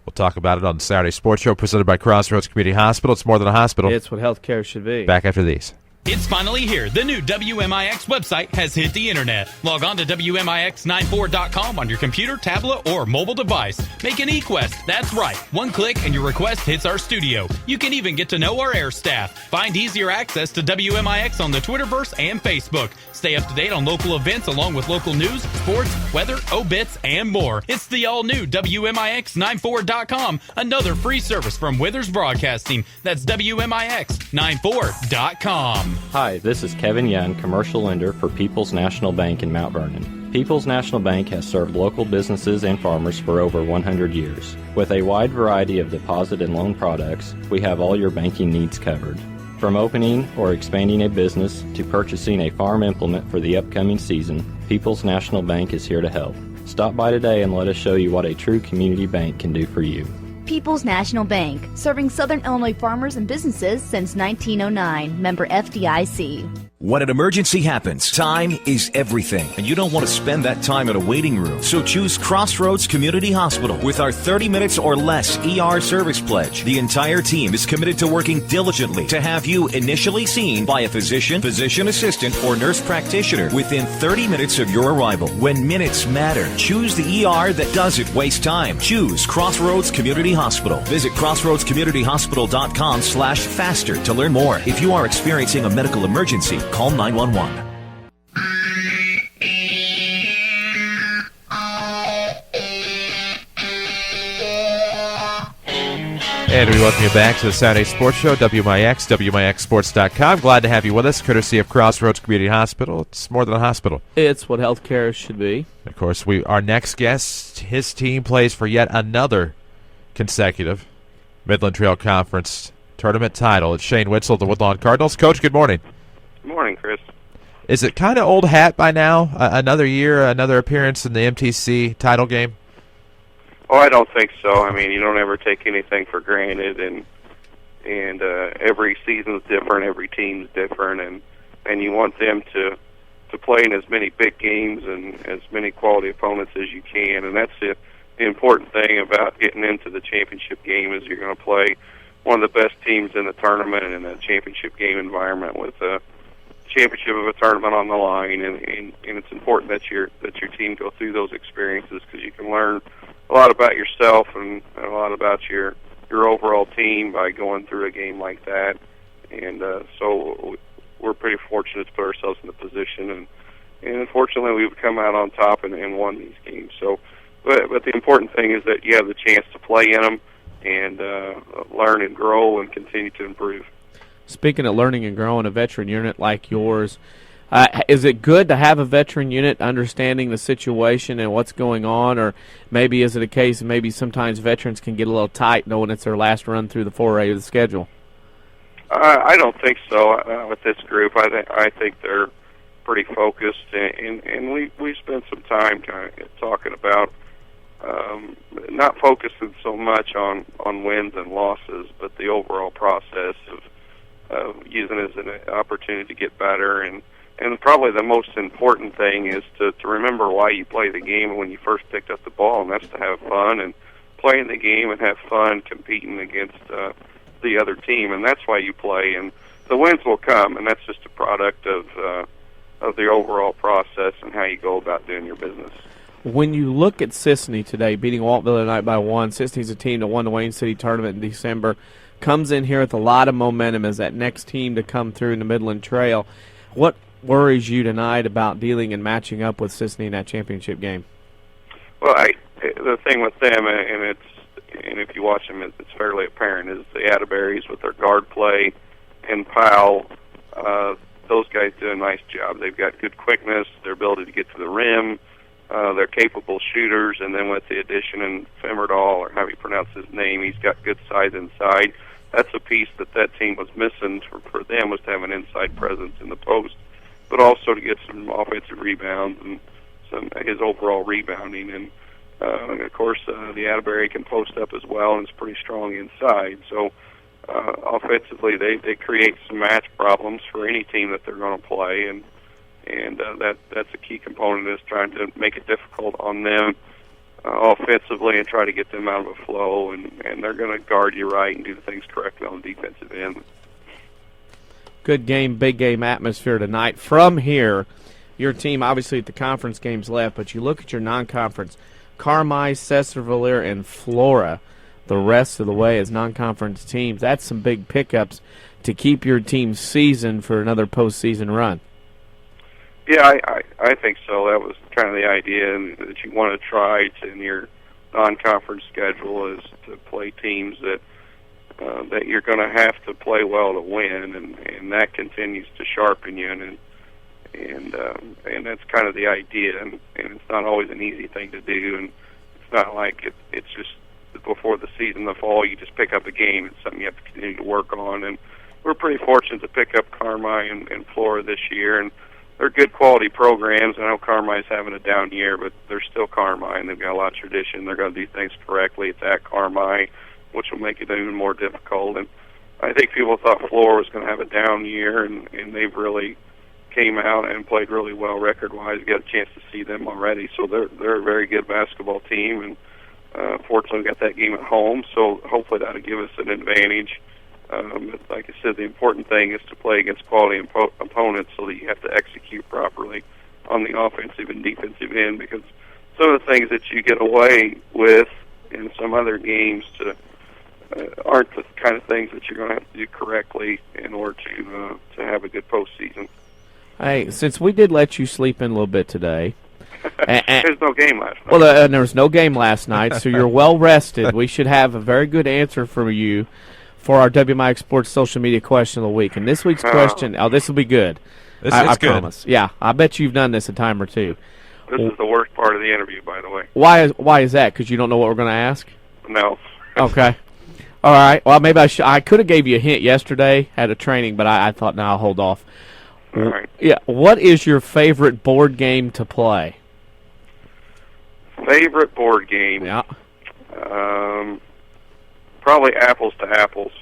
We'll talk about it on the Saturday Sports Show presented by Crossroads Community Hospital. It's more than a hospital. It's what healthcare should be. Back after these. It's finally here. The new WMIX website has hit the internet. Log on to WMIX94.com on your computer, tablet, or mobile device. Make an e-quest. That's right. One click and your request hits our studio. You can even get to know our air staff. Find easier access to WMIX on the Twitterverse and Facebook. Stay up to date on local events along with local news, sports, weather, obits, and more. It's the all-new WMIX94.com. Another free service from Withers Broadcasting. That's WMIX94.com. Hi, this is Kevin Young, commercial lender for People's National Bank in Mount Vernon. People's National Bank has served local businesses and farmers for over 100 years. With a wide variety of deposit and loan products, we have all your banking needs covered. From opening or expanding a business to purchasing a farm implement for the upcoming season, People's National Bank is here to help. Stop by today and let us show you what a true community bank can do for you. People's National Bank, serving Southern Illinois farmers and businesses since 1909. Member FDIC. When an emergency happens, time is everything, and you don't want to spend that time in a waiting room. So choose Crossroads Community Hospital. With our 30 minutes or less ER service pledge, the entire team is committed to working diligently to have you initially seen by a physician, physician assistant, or nurse practitioner within 30 minutes of your arrival. When minutes matter, choose the ER that doesn't waste time. Choose Crossroads Community Hospital. Visit crossroadscommunityhospital.com/faster to learn more. If you are experiencing a medical emergency, call 911. And we welcome you back to the Saturday Sports Show, WMIX, WMIXsports.com. Glad to have you with us, courtesy of Crossroads Community Hospital. It's more than a hospital. It's what healthcare should be. Of course, our next guest, his team plays for yet another consecutive Midland Trail Conference tournament title. It's Shane Witzel, the Woodlawn Cardinals. Coach, good morning. Good morning, Chris. Is it kind of old hat by now? Another year, another appearance in the MTC title game? Oh, I don't think so. I mean, you don't ever take anything for granted, and and every season's different, every team's different, and you want them to play in as many big games and as many quality opponents as you can, and that's the important thing about getting into the championship game is you're going to play one of the best teams in the tournament and in a championship game environment with a championship of a tournament on the line, and it's important that your team go through those experiences because you can learn a lot about yourself and a lot about your overall team by going through a game like that, and so we're pretty fortunate to put ourselves in the position, and unfortunately we've come out on top and won these games. So, but the important thing is that you have the chance to play in them and learn and grow and continue to improve. Speaking of learning and growing, a veteran unit like yours, is it good to have a veteran unit understanding the situation and what's going on, or maybe is it a case maybe sometimes veterans can get a little tight knowing it's their last run through the 4A of the schedule? I don't think so with this group. I think they're pretty focused, and we spent some time kind of talking about not focusing so much on wins and losses, but the overall process of using it as an opportunity to get better. And probably the most important thing is to remember why you play the game when you first picked up the ball, and that's to have fun and play in the game and have fun competing against the other team, and that's why you play. And the wins will come, and that's just a product of the overall process and how you go about doing your business. When you look at Sisney today, beating Waltonville tonight by 1, Sisney's a team that won the Wayne City tournament in December, comes in here with a lot of momentum as that next team to come through in the Midland Trail. What worries you tonight about dealing and matching up with Sisney in that championship game? Well, the thing with them, and if you watch them, it's fairly apparent, is the Atterberries with their guard play and Powell. Those guys do a nice job. They've got good quickness, their ability to get to the rim. They're capable shooters, and then with the addition in Femmerdahl, or how you pronounce his name, he's got good size inside. That's a piece that team was missing for them, was to have an inside presence in the post, but also to get some offensive rebounds and his overall rebounding. And of course, the Atterbury can post up as well, and is pretty strong inside. So offensively, they create some match problems for any team that they're going to play, and that's a key component, is trying to make it difficult on them offensively and try to get them out of a flow, and they're going to guard you right and do the things correctly on the defensive end. Good game, big game atmosphere tonight. From here, your team obviously at the conference games left, but you look at your non-conference, Carmi, Sesser-Valier, and Flora the rest of the way as non-conference teams. That's some big pickups to keep your team seasoned for another postseason run. Yeah, I think so. That was kind of the idea, and that you want to try to, in your non-conference schedule, is to play teams that you're going to have to play well to win, and that continues to sharpen you, and that's kind of the idea, and it's not always an easy thing to do, and it's not like it's just before the season, the fall, you just pick up a game. It's something you have to continue to work on, and we're pretty fortunate to pick up Carmi and Flora this year, and they're good quality programs. I know Carmi's having a down year, but they're still Carmi, and they've got a lot of tradition. They're going to do things correctly at that Carmi, which will make it even more difficult. And I think people thought Flora was going to have a down year, and they've really came out and played really well record-wise. You got a chance to see them already, so they're a very good basketball team, and fortunately we got that game at home, so hopefully that'll give us an advantage. But like I said, the important thing is to play against quality opponents so that you have to execute properly on the offensive and defensive end, because some of the things that you get away with in some other games aren't the kind of things that you're going to have to do correctly in order to have a good postseason. Hey, since we did let you sleep in a little bit today. There's no game last night. Well, there was no game last night, so you're well rested. We should have a very good answer from you for our WMIX Sports social media question of the week. And this week's question, this will be good. I promise. Yeah, I bet you've done this a time or two. This is the worst part of the interview, by the way. Why is that? Because you don't know what we're going to ask? No. Okay. All right. Well, maybe I could have gave you a hint yesterday at a training, but I thought, no, I'll hold off. All right. Yeah. What is your favorite board game to play? Favorite board game? Yeah. Probably Apples to Apples.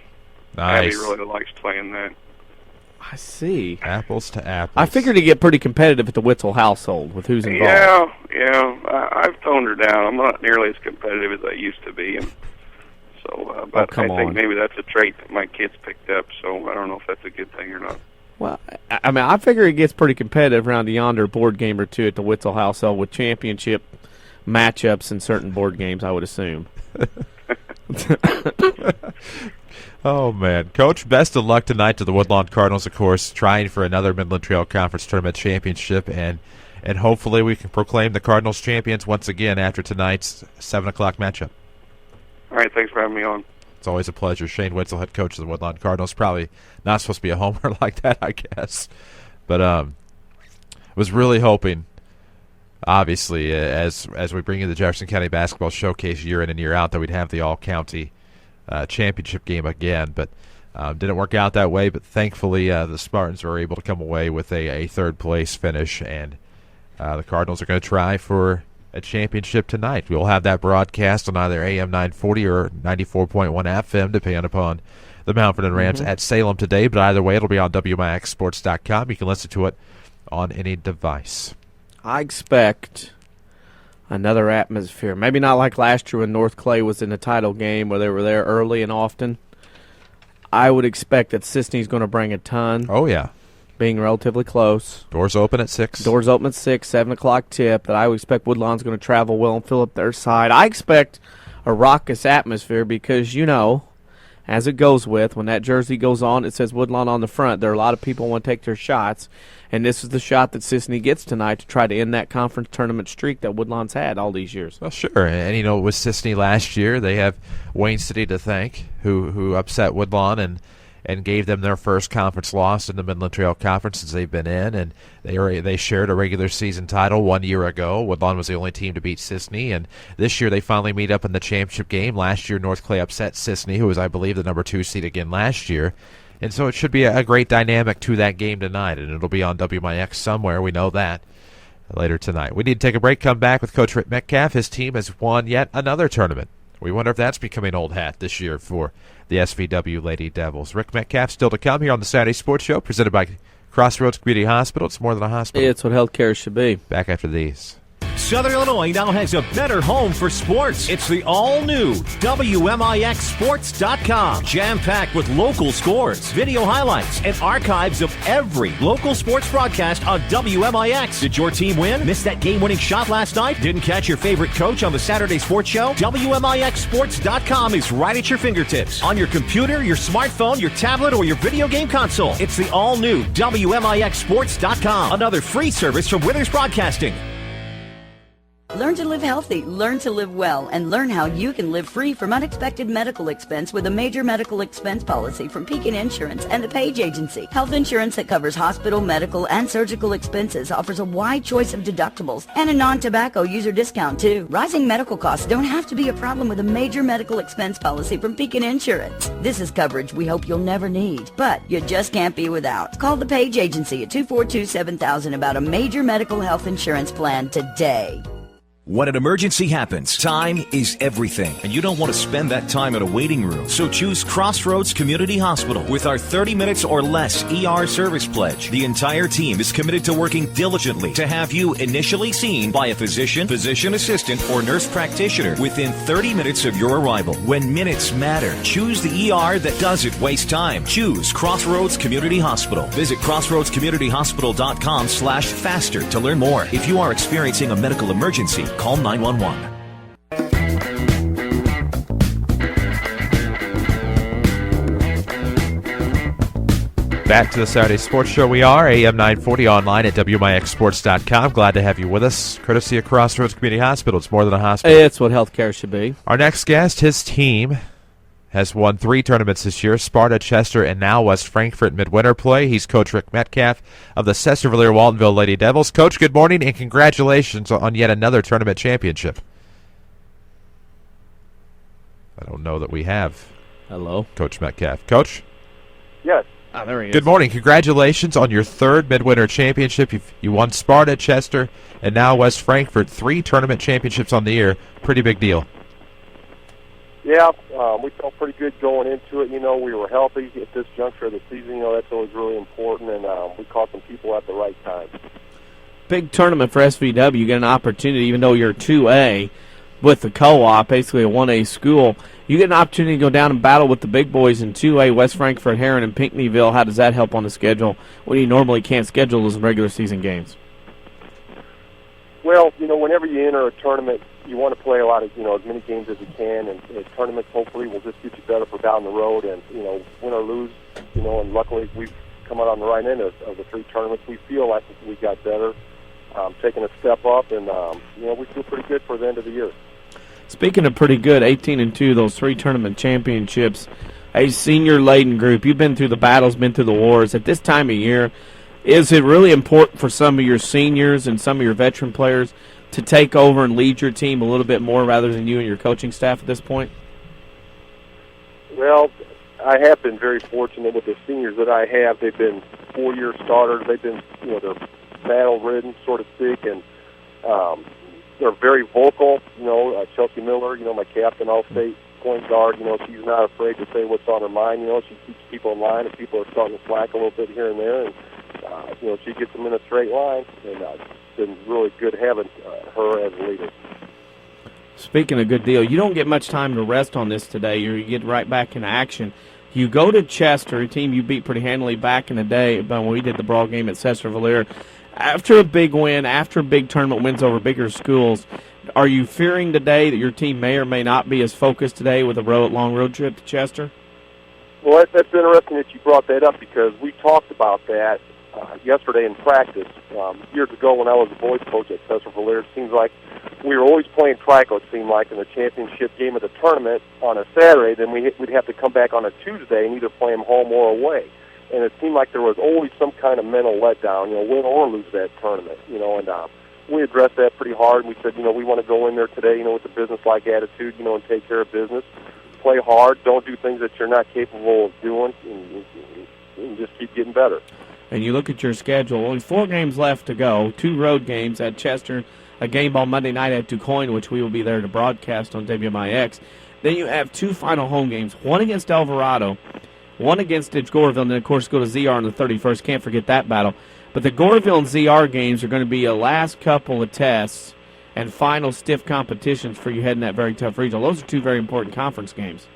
Abby really likes playing that. I see. Apples to apples. I figured to get pretty competitive at the Witzel household with who's involved. Yeah. I've toned her down. I'm not nearly as competitive as I used to be. And so, but I think maybe that's a trait that my kids picked up, so I don't know if that's a good thing or not. Well, I mean, I figure it gets pretty competitive around yonder board game or two at the Witzel household with championship matchups in certain board games, I would assume. Oh, man. Coach, best of luck tonight to the Woodlawn Cardinals, of course, trying for another Midland Trail Conference Tournament championship, and hopefully we can proclaim the Cardinals champions once again after tonight's 7 o'clock matchup. All right, thanks for having me on. It's always a pleasure. Shane Witzel, head coach of the Woodlawn Cardinals, probably not supposed to be a homer like that, I guess. But was really hoping, obviously, as we bring in the Jefferson County Basketball Showcase year in and year out, that we'd have the all-county championship game again, but didn't work out that way. But thankfully, the Spartans were able to come away with a third-place finish, and the Cardinals are going to try for a championship tonight. We'll have that broadcast on either AM 940 or 94.1 FM, depending upon the Mount Vernon Rams at Salem today. But either way, it'll be on WMIXsports.com. You can listen to it on any device. I expect another atmosphere. Maybe not like last year when North Clay was in the title game where they were there early and often. I would expect that Sisney's going to bring a ton. Oh, yeah. Being relatively close. Doors open at 6. 7 o'clock tip. That I would expect Woodlawn's going to travel well and fill up their side. I expect a raucous atmosphere because, as it goes with, when that jersey goes on, it says Woodlawn on the front. There are a lot of people who want to take their shots, and this is the shot that Sisney gets tonight to try to end that conference tournament streak that Woodlawn's had all these years. Well, sure. And, with Sisney last year, they have Wayne City to thank, who upset Woodlawn and gave them their first conference loss in the Midland Trail Conference since they've been in, and they shared a regular season title 1 year ago. Woodlawn was the only team to beat Sisney, and this year they finally meet up in the championship game. Last year, North Clay upset Sisney, who was, I believe, the number 2 seed again last year, and so it should be a great dynamic to that game tonight, and it'll be on WMIX somewhere. We know that later tonight. We need to take a break, come back with Coach Rick Metcalf. His team has won yet another tournament. We wonder if that's becoming old hat this year for the SVW Lady Devils. Rick Metcalf still to come here on the Saturday Sports Show, presented by Crossroads Community Hospital. It's more than a hospital. It's what healthcare should be. Back after these. Southern Illinois now has a better home for sports. It's the all-new WMIXsports.com. Jam-packed with local scores, video highlights, and archives of every local sports broadcast on WMIX. Did your team win? Missed that game-winning shot last night? Didn't catch your favorite coach on the Saturday Sports Show? WMIXsports.com is right at your fingertips. On your computer, your smartphone, your tablet, or your video game console. It's the all-new WMIXsports.com. Another free service from Withers Broadcasting. Learn to live healthy, learn to live well, and learn how you can live free from unexpected medical expense with a major medical expense policy from Pekin Insurance and the Page Agency. Health insurance that covers hospital, medical, and surgical expenses offers a wide choice of deductibles and a non-tobacco user discount, too. Rising medical costs don't have to be a problem with a major medical expense policy from Pekin Insurance. This is coverage we hope you'll never need, but you just can't be without. Call the Page Agency at 242-7000 about a major medical health insurance plan today. When an emergency happens, time is everything, and you don't want to spend that time in a waiting room. So choose Crossroads Community Hospital. With our 30 minutes or less ER service pledge, the entire team is committed to working diligently to have you initially seen by a physician, physician assistant, or nurse practitioner within 30 minutes of your arrival. When minutes matter, choose the ER that doesn't waste time. Choose Crossroads Community Hospital. Visit crossroadscommunityhospital.com/faster to learn more. If you are experiencing a medical emergency, call 911. Back to the Saturday Sports Show we are, AM 940 online at WMIXsports.com. Glad to have you with us, courtesy of Crossroads Community Hospital. It's more than a hospital. It's what healthcare should be. Our next guest, his team has won 3 tournaments this year, Sparta, Chester, and now West Frankfort Midwinter play. He's Coach Rick Metcalf of the Sesser-Valier Waltonville Lady Devils. Coach, good morning, and congratulations on yet another tournament championship. I don't know that we have. Hello. Coach Metcalf. Coach? Yes. Oh, there he is. Good morning. Congratulations on your 3rd Midwinter championship. You won Sparta, Chester, and now West Frankfort. 3 tournament championships on the year. Pretty big deal. Yeah, we felt pretty good going into it. You know, we were healthy at this juncture of the season. You know, that's always really important, and we caught some people at the right time. Big tournament for SVW. You get an opportunity, even though you're 2A with the co-op, basically a 1A school. You get an opportunity to go down and battle with the big boys in 2A, West Frankfort, Heron, and Pinckneyville. How does that help on the schedule when you normally can't schedule those regular season games? Well, you know, whenever you enter a tournament, you want to play a lot of, you know, as many games as you can, and tournaments hopefully will just get you better for down the road, and, you know, win or lose, you know, and luckily we've come out on the right end of the three tournaments. We feel like we got better, taking a step up, and, you know, we feel pretty good for the end of the year. Speaking of pretty good, 18-2, those three tournament championships, a senior-laden group. You've been through the battles, been through the wars. At this time of year, is it really important for some of your seniors and some of your veteran players to take over and lead your team a little bit more rather than you and your coaching staff at this point? Well, I have been very fortunate with the seniors that I have. They've been 4-year starters. They've been, you know, they're battle-ridden, so to speak, and they're very vocal. You know, Chelsea Miller, you know, my captain, all-state point guard, you know, she's not afraid to say what's on her mind. You know, she keeps people in line, and people are starting to slack a little bit here and there, and, you know, she gets them in a straight line, and it's been really good having her as a leader. Speaking of good deal, you don't get much time to rest on this today. You get right back in action. You go to Chester, a team you beat pretty handily back in the day when we did the brawl game at Sesser-Valier. After a big win, after big tournament wins over bigger schools, are you fearing today that your team may or may not be as focused today with a long road trip to Chester? Well, that's interesting that you brought that up because we talked about that yesterday in practice. Years ago when I was a boys coach at Sesser-Valier, it seems like we were always playing Trico, it seemed like, in the championship game of the tournament on a Saturday. Then we'd have to come back on a Tuesday and either play them home or away. And it seemed like there was always some kind of mental letdown, you know, win or lose that tournament, you know, and we addressed that pretty hard. We said, you know, we want to go in there today, you know, with a business-like attitude, you know, and take care of business. Play hard. Don't do things that you're not capable of doing, and just keep getting better. And you look at your schedule, only 4 games left to go, 2 road games at Chester, a game on Monday night at DuQuoin, which we will be there to broadcast on WMIX. Then you have 2 final home games, one against Alvarado, one against Goreville, and then, of course, go to ZR on the 31st. Can't forget that battle. But the Goreville and ZR games are going to be a last couple of tests and final stiff competitions for you heading that very tough regional. Those are 2 very important conference games.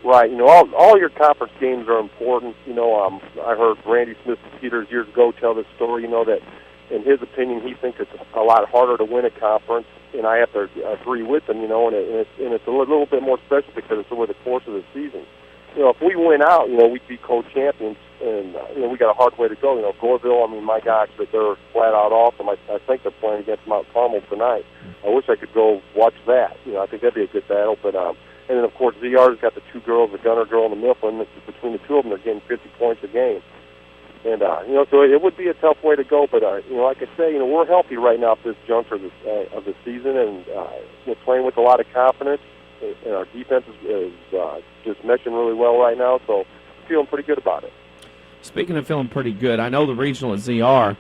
Right. You know, all your conference games are important. You know, I heard Randy Smith-Peters years ago tell this story, you know, that in his opinion he thinks it's a lot harder to win a conference, and I have to agree with him, you know, and it's a little bit more special because it's over the course of the season. You know, if we win out, you know, we'd be co-champions, and, you know, we got a hard way to go. You know, Goreville, I mean, my gosh, but they're flat out awesome. I think they're playing against Mount Carmel tonight. I wish I could go watch that. You know, I think that'd be a good battle. But and then, of course, ZR's got the 2 girls, the Gunner girl and the Mifflin. Between the 2 of them, they're getting 50 points a game. And, you know, so it would be a tough way to go. But, you know, like I say, you know, we're healthy right now at this juncture of the season, and we're playing with a lot of confidence. And our defense is just meshing really well right now, so feeling pretty good about it. Speaking of feeling pretty good, I know the regional at ZR,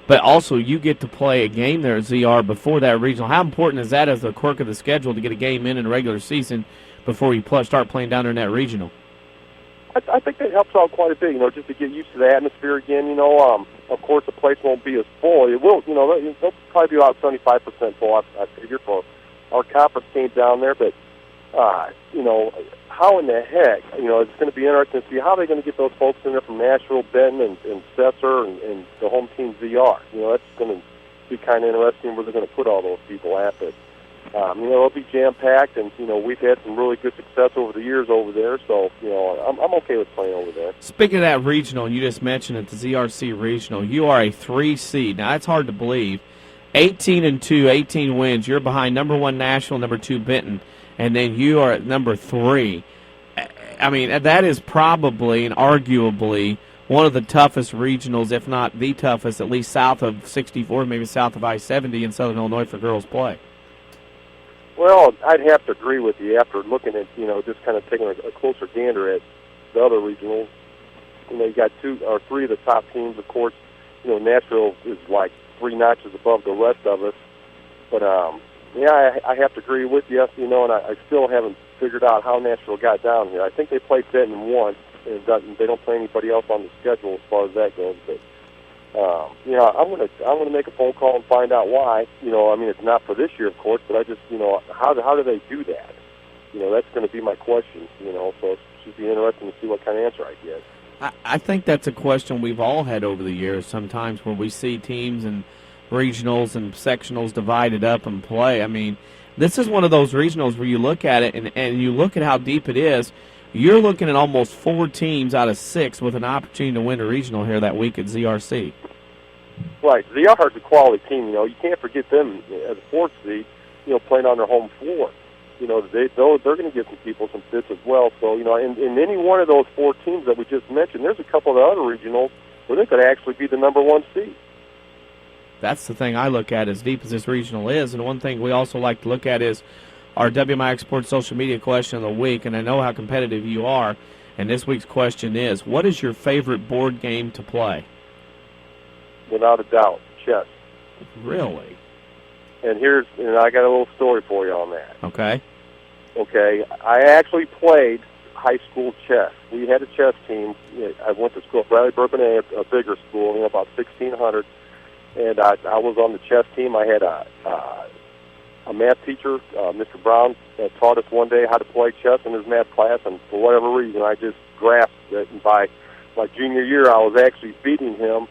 but also you get to play a game there at ZR before that regional. How important is that as a quirk of the schedule to get a game in a regular season before you start playing down there in that regional? I think that helps out quite a bit, you know, just to get used to the atmosphere again. You know, of course, the place won't be as full. It will, you know, they'll probably be about 75% full, I figure, for our conference team down there, but you know, how in the heck, you know, it's going to be interesting to see how they're going to get those folks in there from Nashville, Benton, and Sesser, and the home team ZR. You know, that's going to be kind of interesting where they're going to put all those people at. But, you know, it'll be jam-packed, and, you know, we've had some really good success over the years over there, so, you know, I'm okay with playing over there. Speaking of that regional, you just mentioned it, the ZRC regional, you are a 3 seed. Now, that's hard to believe. 18-2, 18 wins. You're behind number 1 Nashville, number 2 Benton. And then you are at number 3. I mean, that is probably and arguably one of the toughest regionals, if not the toughest, at least south of 64, maybe south of I-70 in Southern Illinois for girls play. Well, I'd have to agree with you after looking at, you know, just kind of taking a closer gander at the other regionals. You know, you got 2 or 3 of the top teams. Of course, you know, Nashville is like 3 notches above the rest of us. But, yeah, I have to agree with you, you know, and I still haven't figured out how Nashville got down here. I think they played Benton once, and they don't play anybody else on the schedule as far as that goes. But I'm gonna make a phone call and find out why. I mean, it's not for this year, of course, but I just, how do they do that? That's going to be my question. So it should be interesting to see what kind of answer I get. I think that's a question we've all had over the years. Sometimes when we see teams and regionals and sectionals divided up and play. I mean, this is one of those regionals where you look at it and you look at how deep it is. You're looking at almost 4 teams out of 6 with an opportunity to win a regional here that week at ZRC. Right. ZR is a quality team. You can't forget them as a 4th seed, playing on their home floor. They're going to get some people some fits as well. So, in any one of those 4 teams that we just mentioned, there's a couple of other regionals where they could actually be the number 1 seed. That's the thing I look at as deep as this regional is. And one thing we also like to look at is our WMIX Sports social media question of the week. And I know how competitive you are. And this week's question is, what is your favorite board game to play? Without a doubt, chess. Really? And I got a little story for you on that. Okay. Okay. I actually played high school chess. We had a chess team. I went to school at Bradley Bourbon, a bigger school, about 1,600. And I was on the chess team. I had a math teacher, Mr. Brown, that taught us one day how to play chess in his math class. And for whatever reason, I just grasped it. And by my junior year, I was actually beating him.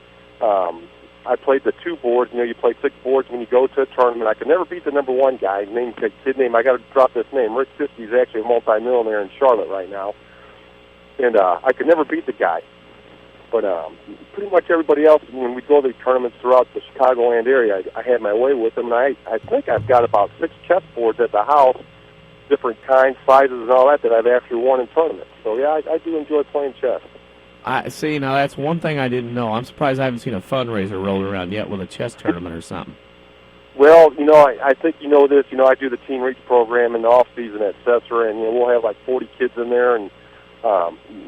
I played the 2 boards. You play 6 boards when you go to a tournament. I could never beat the number 1 guy. Kid name, I got to drop this name. Rick Siskey is actually a multi-millionaire in Charlotte right now. And I could never beat the guy. But pretty much everybody else, when we go to these tournaments throughout the Chicagoland area, I had my way with them. And I think I've got about 6 chess boards at the house, different kinds, sizes, and all that I've actually won in tournaments. So, yeah, I do enjoy playing chess. I see. Now that's one thing I didn't know. I'm surprised I haven't seen a fundraiser roll around yet with a chess tournament or something. Well, I think you know this. I do the Teen Reach program in the off season at Sesser, and we'll have like 40 kids in there, and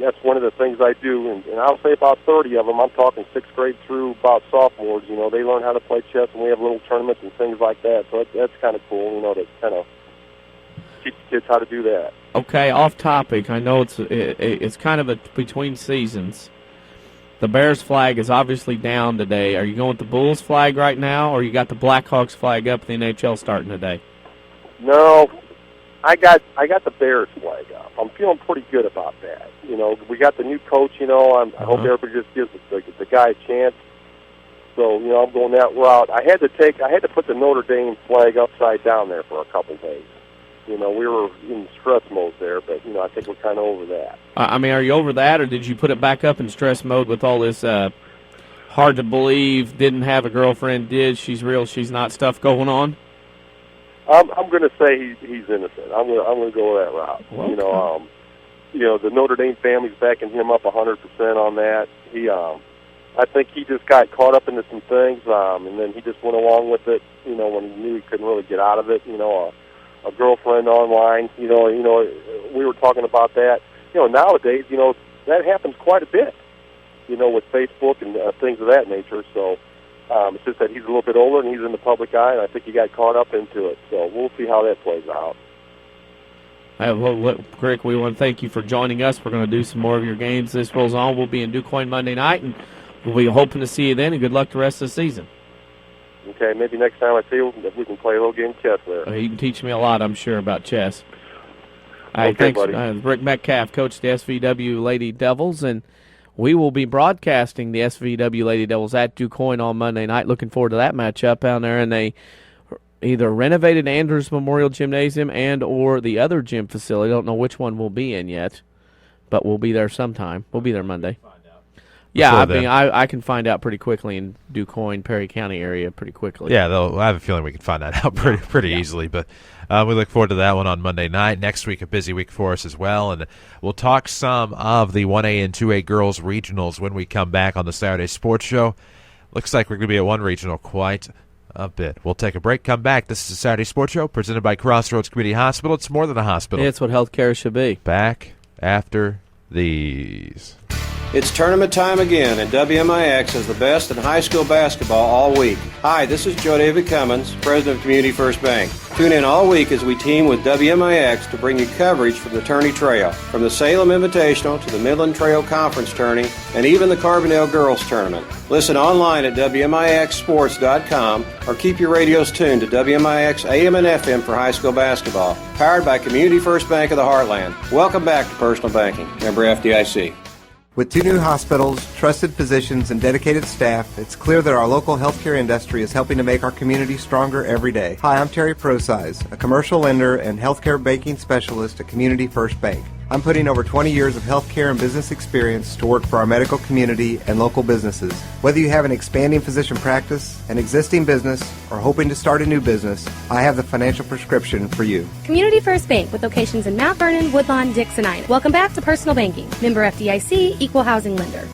that's one of the things I do. And I'll say about 30 of them. I'm talking 6th grade through about sophomores. They learn how to play chess, and we have little tournaments and things like that. So that's kind of cool. To kind of teach the kids how to do that. Okay, off topic. I know it's kind of between seasons. The Bears flag is obviously down today. Are you going with the Bulls flag right now, or you got the Blackhawks flag up? The NHL starting today. No, I got the Bears flag up. I'm feeling pretty good about that. We got the new coach. I hope everybody just gives the guy a chance. So I'm going that route. I had to put the Notre Dame flag upside down there for a couple days. We were in stress mode there, but, I think we're kind of over that. Are you over that, or did you put it back up in stress mode with all this hard to believe, didn't have a girlfriend, did, she's real, she's not stuff going on? I'm going to say he's innocent. I'm going to go that route. Okay. The Notre Dame family's backing him up 100% on that. I think he just got caught up into some things, and then he just went along with it, when he knew he couldn't really get out of it, a girlfriend online, we were talking about that. Nowadays, that happens quite a bit, with Facebook and things of that nature. So it's just that he's a little bit older and he's in the public eye, and I think he got caught up into it. So we'll see how that plays out. Rick, we want to thank you for joining us. We're going to do some more of your games. This rolls on. We'll be in DuQuoin Monday night, and we'll be hoping to see you then, and good luck the rest of the season. Okay, maybe next time I see you, if we can play a little game of chess there. You can teach me a lot, I'm sure, about chess. All right, okay, thanks, buddy. Rick Metcalf, coach of the SVW Lady Devils, and we will be broadcasting the SVW Lady Devils at DuQuoin on Monday night. Looking forward to that matchup down there, and they either renovated Andrews Memorial Gymnasium and or the other gym facility. I don't know which one we'll be in yet, but we'll be there sometime. We'll be there Monday. Yeah, I can find out pretty quickly in DuQuoin, Perry County area pretty quickly. Yeah, I have a feeling we can find that out pretty easily. But we look forward to that one on Monday night. Next week, a busy week for us as well. And we'll talk some of the 1A and 2A girls regionals when we come back on the Saturday Sports Show. Looks like we're going to be at one regional quite a bit. We'll take a break, come back. This is the Saturday Sports Show presented by Crossroads Community Hospital. It's more than a hospital. It's what healthcare should be. Back after these. It's tournament time again, and WMIX has the best in high school basketball all week. Hi, this is Joe David Cummins, President of Community First Bank. Tune in all week as we team with WMIX to bring you coverage from the Tourney Trail, from the Salem Invitational to the Midland Trail Conference Tourney, and even the Carbondale Girls Tournament. Listen online at WMIXsports.com or keep your radios tuned to WMIX AM and FM for high school basketball. Powered by Community First Bank of the Heartland. Welcome back to Personal Banking. Member FDIC. With 2 new hospitals, trusted physicians, and dedicated staff, it's clear that our local healthcare industry is helping to make our community stronger every day. Hi, I'm Terry Prosize, a commercial lender and healthcare banking specialist at Community First Bank. I'm putting over 20 years of healthcare and business experience to work for our medical community and local businesses. Whether you have an expanding physician practice, an existing business, or hoping to start a new business, I have the financial prescription for you. Community First Bank with locations in Mount Vernon, Woodlawn, Dix, and Ina. Welcome back to Personal Banking. Member FDIC, Equal Housing Lender.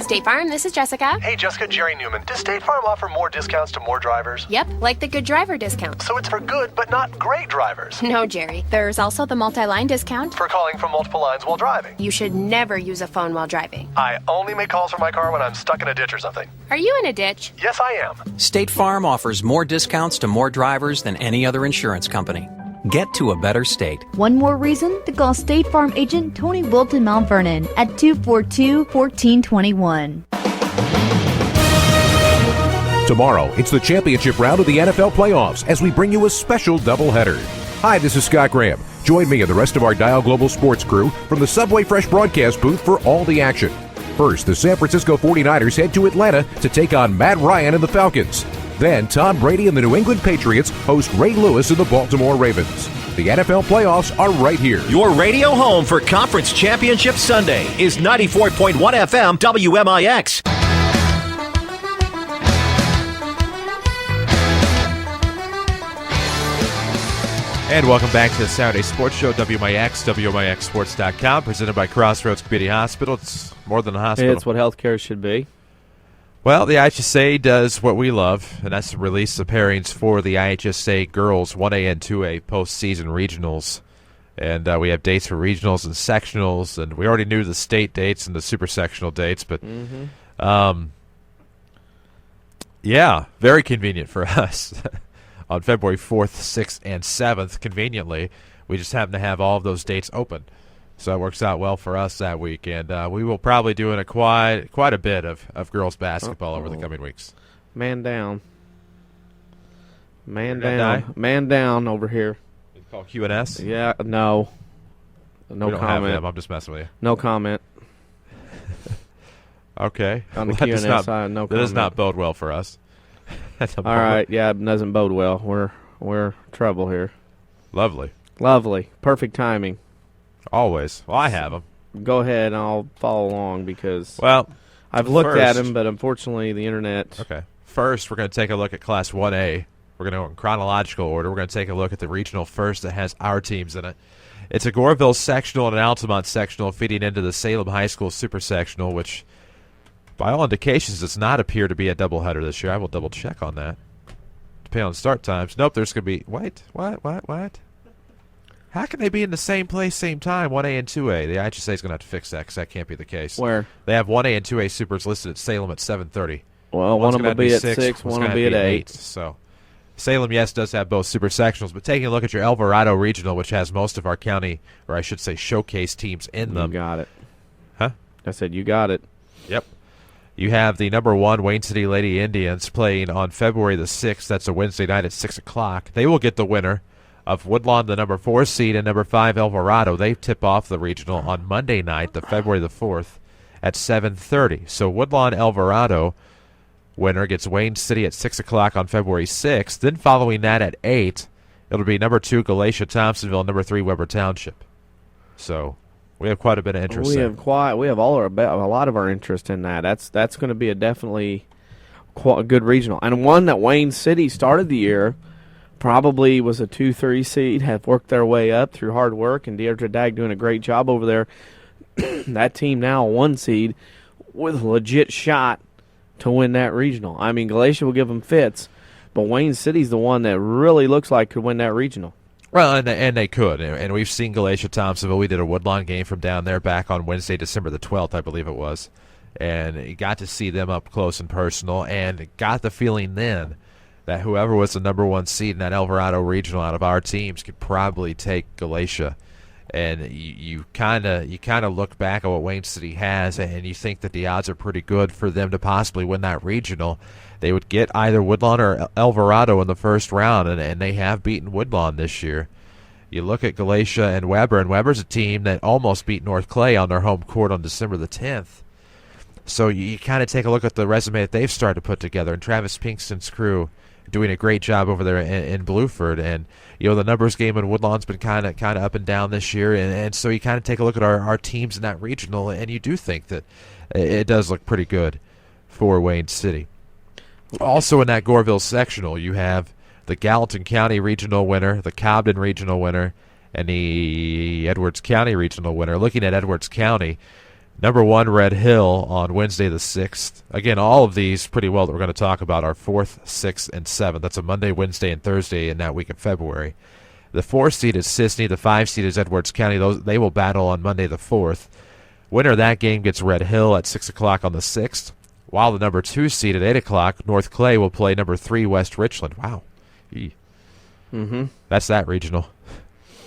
State Farm, this is Jessica. Hey, Jessica, Jerry Newman. Does State Farm offer more discounts to more drivers? Yep, like the good driver discount. So it's for good, but not great drivers. No, Jerry. There's also the multi-line discount. For calling from multiple lines while driving. You should never use a phone while driving. I only make calls from my car when I'm stuck in a ditch or something. Are you in a ditch? Yes, I am. State Farm offers more discounts to more drivers than any other insurance company. Get to a better state. One more reason to call State Farm agent Tony Wilton Mount Vernon at 242-1421. Tomorrow, it's the championship round of the NFL playoffs as we bring you a special doubleheader. Hi, this is Scott Graham. Join me and the rest of our Dial Global Sports crew from the Subway Fresh broadcast booth for all the action. First, the San Francisco 49ers head to Atlanta to take on Matt Ryan and the Falcons. Then, Tom Brady and the New England Patriots host Ray Lewis and the Baltimore Ravens. The NFL playoffs are right here. Your radio home for Conference Championship Sunday is 94.1 FM WMIX. And welcome back to the Saturday Sports Show, WMIX, WMIXsports.com, presented by Crossroads Community Hospital. It's more than a hospital. It's what healthcare should be. Well, the IHSA does what we love, and that's the release of pairings for the IHSA girls 1A and 2A postseason regionals. And we have dates for regionals and sectionals, and we already knew the state dates and the super sectional dates, but yeah, very convenient for us. On February 4th, 6th, and 7th, conveniently, we just happen to have all of those dates open. So it works out well for us that week. And we will probably do quite a bit of girls basketball over the coming weeks. Man down. Man down. Man down over here. It's called QNS? Yeah, no. No we don't comment. Have them. I'm just messing with you. No comment. Okay. On the QNS side, no comment. That does not bode well for us. All right, yeah, it doesn't bode well. We're trouble here. Lovely. Perfect timing. Always. Well, I have them. Go ahead, and I'll follow along because I've looked at them, but unfortunately the internet. Okay. First, we're going to take a look at Class 1A. We're going to go in chronological order. We're going to take a look at the regional first that has our teams in it. It's a Goreville sectional and an Altamont sectional feeding into the Salem High School super sectional, which by all indications does not appear to be a doubleheader this year. I will double-check on that. Depending on start times. Nope, there's going to be... Wait, what? How can they be in the same place, same time, 1A and 2A? The IHSA is going to have to fix that because that can't be the case. Where? They have 1A and 2A supers listed at Salem at 7:30. Well, one of them will be at 6, one will be at 8. So Salem, yes, does have both super sectionals, but taking a look at your El Dorado Regional, which has most of our county, or I should say showcase teams in them. You got it. Huh? I said you got it. Yep. You have the number 1 Wayne City Lady Indians playing on February the 6th. That's a Wednesday night at 6 o'clock. They will get the winner of Woodlawn, the number 4 seed, and number 5 El Dorado. They tip off the regional on Monday night, the February the 4th, at 7:30. So Woodlawn El Dorado winner gets Wayne City at 6 o'clock on February 6th. Then following that at 8, it'll be number 2 Galatia Thompsonville, number 3 Weber Township. So we have quite a bit of interest. We have a lot of our interest in that. That's going to be a definitely a good regional, and one that Wayne City started the year probably was a 2-3 seed, have worked their way up through hard work, and Deirdre Dagg doing a great job over there. That team now a 1 seed with a legit shot to win that regional. I mean, Galatia will give them fits, but Wayne City's the one that really looks like could win that regional. Well, and they could, and we've seen Galatia Thompsonville. We did a Woodlawn game from down there back on Wednesday, December the 12th, I believe it was, and you got to see them up close and personal, and got the feeling then that whoever was the number 1 seed in that Alvarado Regional out of our teams could probably take Galatia. And you kind of look back at what Wayne City has, and you think that the odds are pretty good for them to possibly win that regional. They would get either Woodlawn or Alvarado in the first round, and they have beaten Woodlawn this year. You look at Galatia and Weber's a team that almost beat North Clay on their home court on December the 10th. So you kind of take a look at the resume that they've started to put together, and Travis Pinkston's crew doing a great job over there in Blueford. And the numbers game in Woodlawn's been kind of up and down this year, and so you kind of take a look at our teams in that regional, and you do think that it does look pretty good for Wayne City. Also in that Goreville sectional, you have the Gallatin County regional winner, the Cobden regional winner, and the Edwards County regional winner. Looking at Edwards County, number 1 Red Hill on Wednesday the 6th. Again, all of these pretty well that we're going to talk about are 4th, 6th, and 7th. That's a Monday, Wednesday, and Thursday in that week of February. The 4th seed is Sisney. The 5 seed is Edwards County. They will battle on Monday the 4th. Winner of that game gets Red Hill at 6 o'clock on the 6th. While the number 2 seed at 8 o'clock, North Clay will play number 3 West Richland. Wow. That's that regional.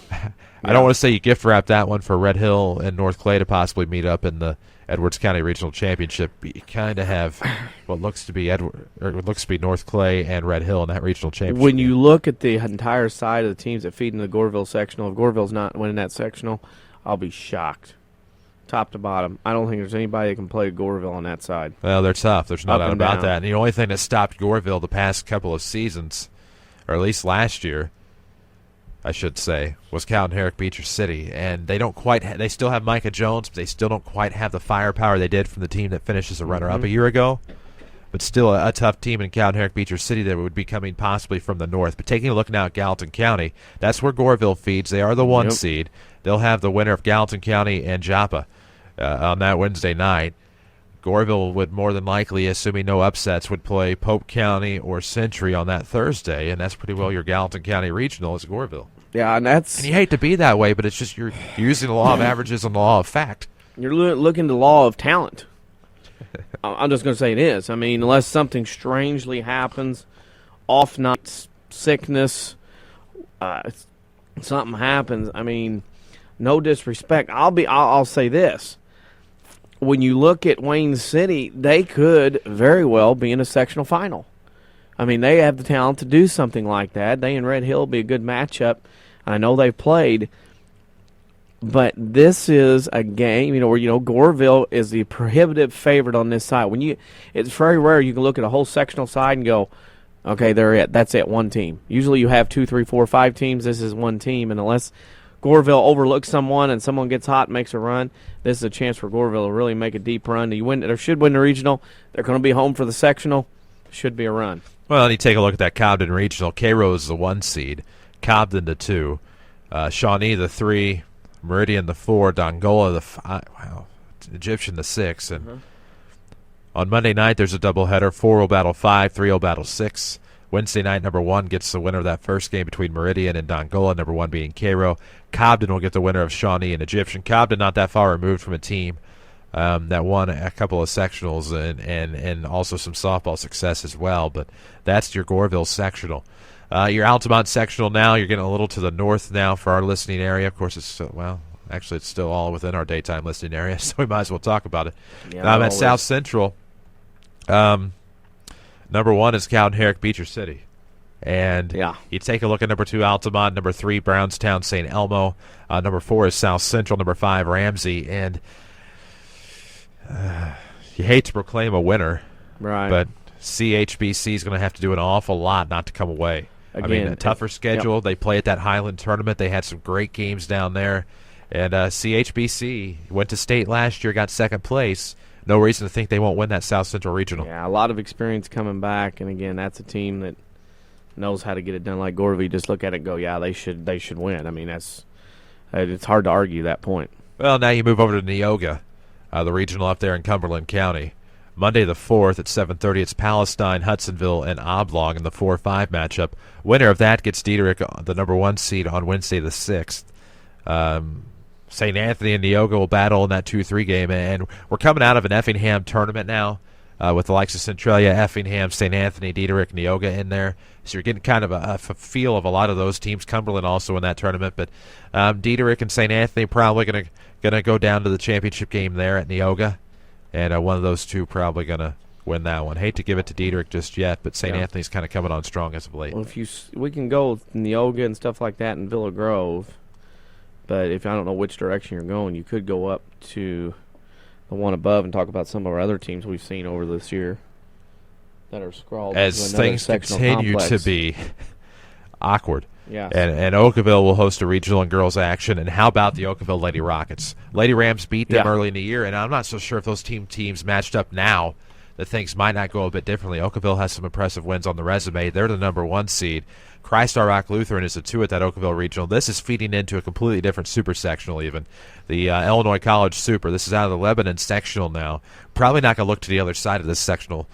I don't want to say you gift wrap that one for Red Hill and North Clay to possibly meet up in the Edwards County Regional Championship. You kind of have what looks to be North Clay and Red Hill in that regional championship. When you look at the entire side of the teams that feed in the Goreville sectional, if Goreville's not winning that sectional, I'll be shocked. Top to bottom, I don't think there's anybody that can play Goreville on that side. Well, they're tough. There's no Up doubt and about down. that. And the only thing that stopped Goreville the past couple of seasons, or at least last year, I should say, was Cowden Herrick Beecher City. And they don't quite they still have Micah Jones, but they still don't quite have the firepower they did from the team that finished as a runner-up a year ago. But still a tough team in Cowden Herrick Beecher City that would be coming possibly from the north. But taking a look now at Gallatin County, that's where Goreville feeds. They are the 1 seed. They'll have the winner of Gallatin County and Joppa on that Wednesday night. Goreville would more than likely, assuming no upsets, would play Pope County or Century on that Thursday, and that's pretty well your Gallatin County Regional is Goreville. Yeah, and you hate to be that way, but it's just you're using the law of averages and the law of fact. You're looking at the law of talent. I'm just going to say it is. I mean, unless something strangely happens, off nights, sickness, something happens. I mean, no disrespect. I'll say this. When you look at Wayne City, they could very well be in a sectional final. I mean, they have the talent to do something like that. They and Red Hill will be a good matchup. I know they've played, but this is a game, where Goreville is the prohibitive favorite on this side. It's very rare you can look at a whole sectional side and go, okay, that's it, one team. Usually you have 2, 3, 4, 5 teams. This is one team, and unless Goreville overlooks someone and someone gets hot and makes a run, this is a chance for Goreville to really make a deep run. They should win the regional. They're going to be home for the sectional. Should be a run. Well, you take a look at that Cobden Regional. Cairo is the 1 seed, Cobden the 2, Shawnee the 3, Meridian the 4, Dongola the 5, Egyptian the 6. And on Monday night, there's a doubleheader. 4 will battle 5, 3 will battle 6. Wednesday night, number 1 gets the winner of that first game between Meridian and Dongola, number 1 being Cairo. Cobden will get the winner of Shawnee and Egyptian. Cobden not that far removed from a team that won a couple of sectionals and also some softball success as well. But that's your Goreville sectional. Your Altamont sectional now, you're getting a little to the north now for our listening area. Of course, it's still all within our daytime listening area, so we might as well talk about it. Yeah, at South Central, number 1 is Cowden Herrick Beecher City. And you take a look at number 2, Altamont, number 3, Brownstown St. Elmo, number 4 is South Central, number 5, Ramsey. And you hate to proclaim a winner, right? But CHBC is going to have to do an awful lot not to come away. Again, I mean, a tougher schedule. They play at that Highland tournament. They had some great games down there. And CHBC went to state last year, got second place. No reason to think they won't win that South Central Regional. Yeah, a lot of experience coming back. And, again, that's a team that knows how to get it done. Like Goreville, just look at it and go, yeah, they should win. I mean, it's hard to argue that point. Well, now you move over to Neoga, the regional up there in Cumberland County. Monday the 4th at 7:30, it's Palestine, Hudsonville, and Oblong in the 4-5 matchup. Winner of that gets Diederich, the number 1 seed, on Wednesday the 6th. St. Anthony and Neoga will battle in that 2-3 game, and we're coming out of an Effingham tournament now with the likes of Centralia, Effingham, St. Anthony, Diederich, Neoga in there. So you're getting kind of a feel of a lot of those teams. Cumberland also in that tournament, but Diederich and St. Anthony probably gonna go down to the championship game there at Neoga, and one of those two probably gonna win that one. Hate to give it to Diederich just yet, but St. Anthony's kind of coming on strong as of late. Well, we can go with Neoga and stuff like that in Villa Grove, but if I don't know which direction you're going, you could go up to the one above and talk about some of our other teams we've seen over this year that are scrawled as things continue to be awkward. Yeah. And Oakville will host a regional and girls action. And how about the Oakville Lady Rockets? Lady Rams beat them early in the year, and I'm not so sure if those teams matched up now that things might not go a bit differently. Oakville has some impressive wins on the resume. They're the number 1 seed. Christ Our Rock Lutheran is a 2 at that Oakville regional. This is feeding into a completely different super sectional even. The Illinois College Super. This is out of the Lebanon sectional now. Probably not going to look to the other side of this sectional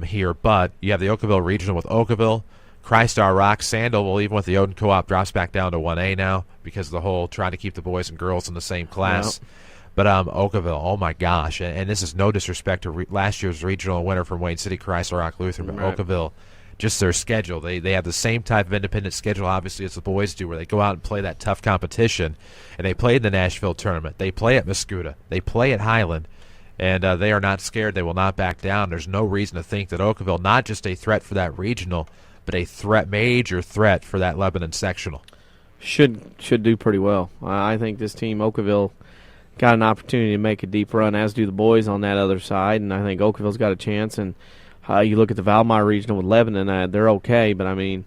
here, but you have the Oakville regional with Oakville, Christ Our Rock, Sandalville, even with the Odin Co-op, drops back down to 1A now because of the whole trying to keep the boys and girls in the same class. Yep. But Oakville, oh my gosh, and this is no disrespect to last year's regional winner from Wayne City, Christ Our Rock Lutheran, but Oakville, just their schedule. They have the same type of independent schedule, obviously, as the boys do, where they go out and play that tough competition. And they play in the Nashville tournament. They play at Mascoutah. They play at Highland. And they are not scared. They will not back down. There's no reason to think that Oakville, not just a threat for that regional, but a major threat for that Lebanon sectional. Should do pretty well. I think this team, Oakville, got an opportunity to make a deep run, as do the boys on that other side. And I think Oakville's got a chance. And you look at the Valmeyer regional with Lebanon, they're okay. But, I mean,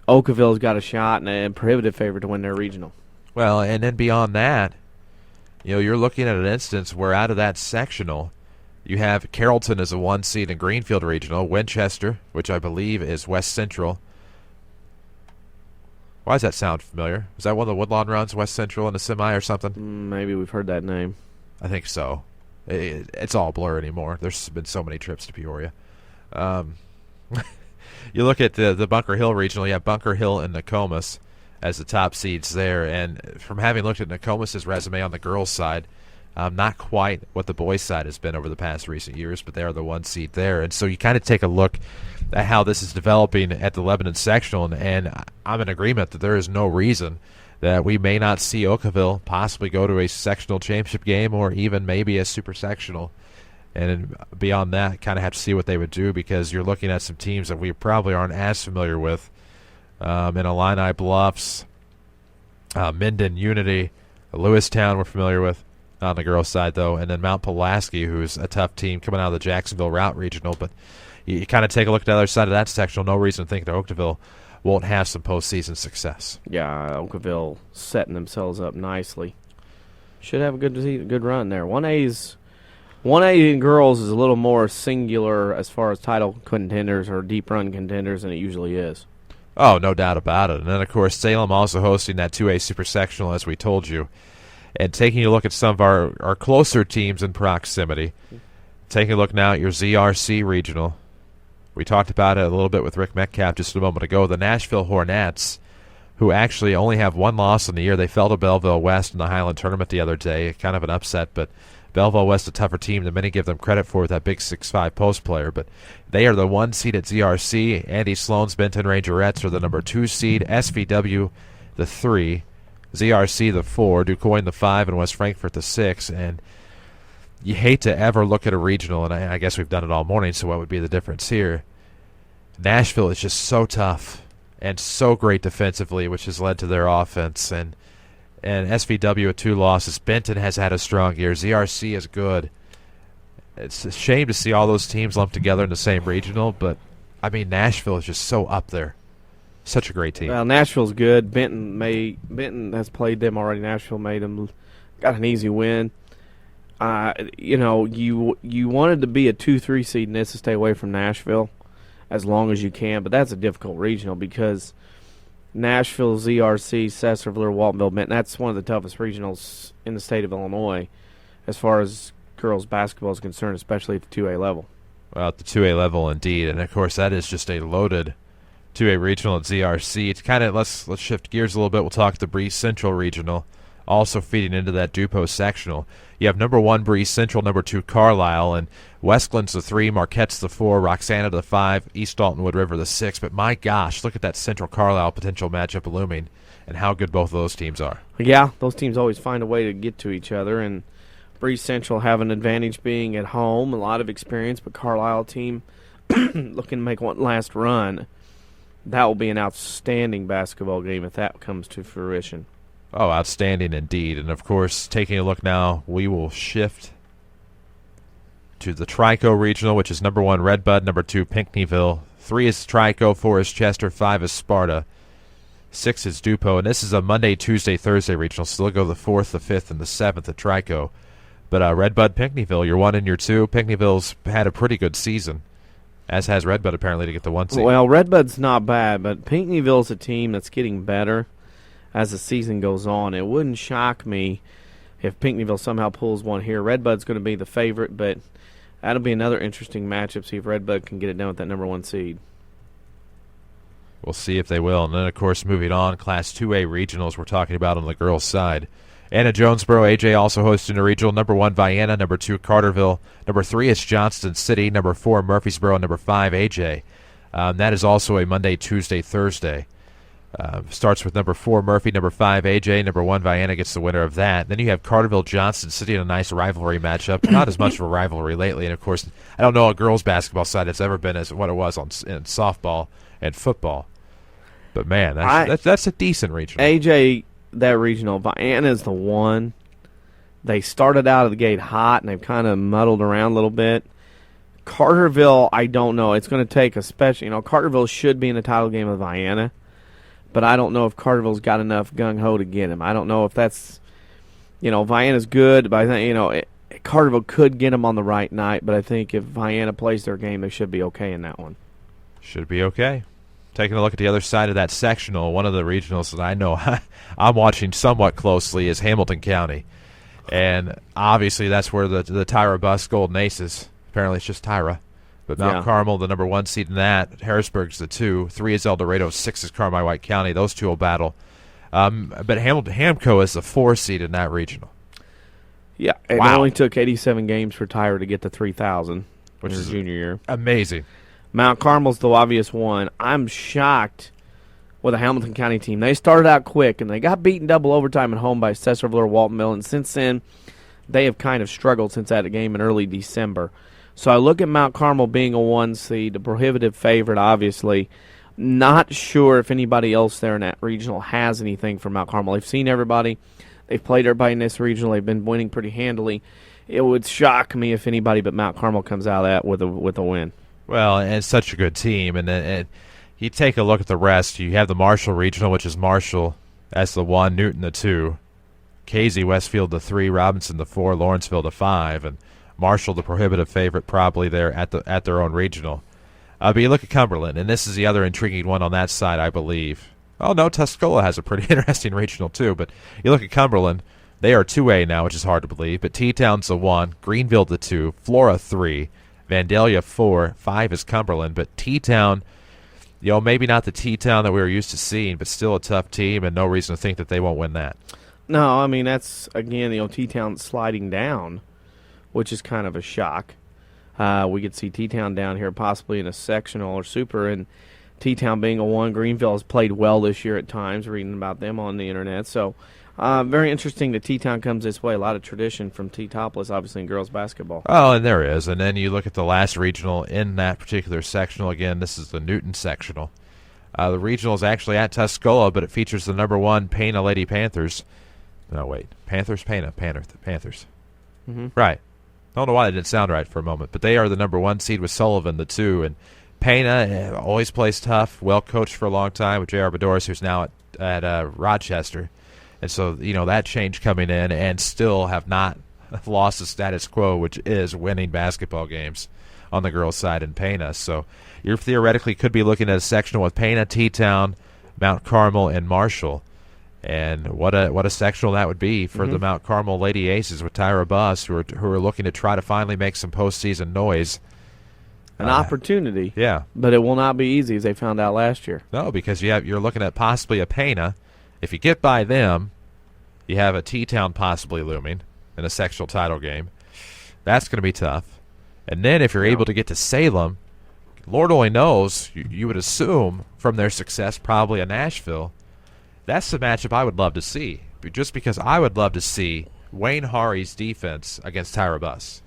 Oakville's got a shot and a prohibitive favorite to win their regional. Well, and then beyond that, you're looking at an instance where out of that sectional, you have Carrollton as a 1 seed in Greenfield Regional, Winchester, which I believe is West Central. Why does that sound familiar? Is that one of the Woodlawn runs, West Central in a semi or something? Maybe we've heard that name. I think so. It's all blur anymore. There's been so many trips to Peoria. You look at the Bunker Hill Regional, you have Bunker Hill and Nokomis as the top seeds there. And from having looked at Nokomis' resume on the girls' side, not quite what the boys' side has been over the past recent years, but they are the 1 seed there. And so you kind of take a look at how this is developing at the Lebanon sectional, and I'm in agreement that there is no reason that we may not see Oakville possibly go to a sectional championship game or even maybe a super sectional. And beyond that, kind of have to see what they would do, because you're looking at some teams that we probably aren't as familiar with. In Illini Bluffs, Minden Unity, Lewistown we're familiar with on the girls' side, though, and then Mount Pulaski, who's a tough team coming out of the Jacksonville Route Regional. But you kind of take a look at the other side of that sectional, no reason to think that Oakville won't have some postseason success. Yeah, Oakville setting themselves up nicely. Should have a good run there. 1A in girls is a little more singular as far as title contenders or deep run contenders than it usually is. Oh, no doubt about it. And then, of course, Salem also hosting that 2A Super Sectional, as we told you. And taking a look at some of our closer teams in proximity. Taking a look now at your ZRC Regional. We talked about it a little bit with Rick Metcalf just a moment ago. The Nashville Hornets, who actually only have 1 loss in the year. They fell to Belleville West in the Highland Tournament the other day. Kind of an upset, but Belleville West a tougher team than many give them credit for with that big 6'5" post player. But they are the 1 seed at ZRC. Andy Sloan's Benton Rangerettes are the number 2 seed. SVW the 3. ZRC the 4. DuQuoin the 5. And West Frankfort the 6. And you hate to ever look at a regional, and I guess we've done it all morning, so what would be the difference here? Nashville is just so tough and so great defensively, which has led to their offense. And SVW with 2 losses. Benton has had a strong year. ZRC is good. It's a shame to see all those teams lumped together in the same regional, but, I mean, Nashville is just so up there. Such a great team. Well, Nashville's good. Benton has played them already. Nashville got an easy win. You wanted to be a 2-3 seed and this to stay away from Nashville as long as you can, but that's a difficult regional because Nashville, ZRC, Sesser-Valier, Waltonville, Benton, that's one of the toughest regionals in the state of Illinois as far as girls basketball is concerned, especially at the 2A level. Well, at the 2A level, indeed. And, of course, that is just a loaded 2A regional at ZRC. It's kind of, let's shift gears a little bit. We'll talk the Breeze Central Regional, also feeding into that DuPont sectional. You have number 1 Breeze Central, number 2 Carlisle, and Westglen's the 3, Marquette's the 4, Roxana the 5, East Dalton Wood River the 6. But my gosh, look at that Central Carlisle potential matchup looming and how good both of those teams are. Yeah, those teams always find a way to get to each other, and Breeze Central have an advantage being at home, a lot of experience, but Carlisle team looking to make one last run. That will be an outstanding basketball game if that comes to fruition. Oh, outstanding indeed. And, of course, taking a look now, we will shift to the Trico Regional, which is number 1 Redbud, number 2 Pinckneyville. 3 is Trico, 4 is Chester, 5 is Sparta, 6 is DuPont. And this is a Monday, Tuesday, Thursday regional, so they'll go the 4th, the 5th, and the 7th at Trico. But Redbud, Pinckneyville, your 1 and your 2. Pinckneyville's had a pretty good season, as has Redbud apparently to get the 1 seed. Well, Redbud's not bad, but Pinckneyville's a team that's getting better as the season goes on. It wouldn't shock me if Pinckneyville somehow pulls one here. Redbud's going to be the favorite, but that'll be another interesting matchup, see if Redbud can get it done with that number 1 seed. We'll see if they will. And then, of course, moving on, Class 2A regionals we're talking about on the girls' side. Anna Jonesboro, AJ also hosting a regional. Number 1, Vienna. Number 2, Carterville. Number 3 is Johnston City. Number 4, Murfreesboro. Number 5, AJ. That is also a Monday, Tuesday, Thursday. Starts with number 4, Murphy. Number 5, AJ. Number 1, Vienna gets the winner of that. Then you have Carterville, Johnston City in a nice rivalry matchup. Not as much of a rivalry lately. And, of course, I don't know a girls' basketball side that's ever been as what it was in softball and football. But, man, that's a decent regional. AJ, that regional, Vienna's the one. They started out of the gate hot, and they've kind of muddled around a little bit. Carterville, I don't know. It's going to take a special. Carterville should be in the title game of Vienna, but I don't know if Carterville's got enough gung-ho to get him. I don't know if that's, Vienna's good, but I think, Carterville could get him on the right night, but I think if Vienna plays their game, they should be okay in that one. Should be okay. Taking a look at the other side of that sectional, one of the regionals that I know I'm watching somewhat closely is Hamilton County. And obviously that's where the Tyra Bus Golden Aces, apparently it's just Tyra. But Mount Carmel, the number 1 seed in that. Harrisburg's the 2. 3 is El Dorado. 6 is Carmi White County. Those two will battle. But Hamco is the 4 seed in that regional. Yeah, it only took 87 games for Tyra to get to 3,000, which is junior year. Amazing. Mount Carmel's the obvious one. I'm shocked with the Hamilton County team. They started out quick, and they got beaten double overtime at home by Sesser-Valier, Waltonville, and since then they have kind of struggled since that game in early December. So I look at Mount Carmel being a 1 seed, a prohibitive favorite, obviously. Not sure if anybody else there in that regional has anything for Mount Carmel. They've seen everybody. They've played everybody in this regional. They've been winning pretty handily. It would shock me if anybody but Mount Carmel comes out of that with a win. Well, and it's such a good team. And you take a look at the rest. You have the Marshall Regional, which is Marshall as the 1, Newton the 2, Casey Westfield the 3, Robinson the 4, Lawrenceville the 5, and Marshall the prohibitive favorite probably there at their own regional. But you look at Cumberland, and this is the other intriguing one on that side, I believe. Oh, no, Tuscola has a pretty interesting regional too. But you look at Cumberland, they are 2A now, which is hard to believe. But T-Town's the 1, Greenville the 2, Flora 3, Vandalia 4, 5 is Cumberland. But T-Town, maybe not the T-Town that we were used to seeing, but still a tough team and no reason to think that they won't win that. No, I mean, that's, again, T-Town sliding down, which is kind of a shock. We could see T-Town down here possibly in a sectional or super, and T-Town being a 1. Greenville has played well this year at times, reading about them on the internet. So very interesting that T-Town comes this way. A lot of tradition from T-Topless, obviously, in girls basketball. Oh, and there is. And then you look at the last regional in that particular sectional. Again, this is the Newton sectional. The regional is actually at Tuscola, but it features the number 1 Pana Lady Panthers. No, wait. Panthers? Panthers. Mm-hmm. Right. I don't know why that didn't sound right for a moment, but they are the number 1 seed with Sullivan, the 2. And Pana always plays tough, well coached for a long time with J.R. Bedoris, who's now at Rochester. And so, that change coming in and still have not lost the status quo, which is winning basketball games on the girls' side in Pana. So you theoretically could be looking at a sectional with Pana, T-Town, Mount Carmel, and Marshall. And what a sectional that would be for the Mount Carmel Lady Aces with Tyra Buss, who are looking to try to finally make some postseason noise. An opportunity. Yeah. But it will not be easy, as they found out last year. No, because you're looking at possibly a Pana. If you get by them, you have a T-Town possibly looming in a sectional title game. That's going to be tough. And then if you're able to get to Salem, Lord only knows, you would assume from their success probably in Nashville. That's the matchup I would love to see, just because I would love to see Wayne Hari's defense against Tyra Buss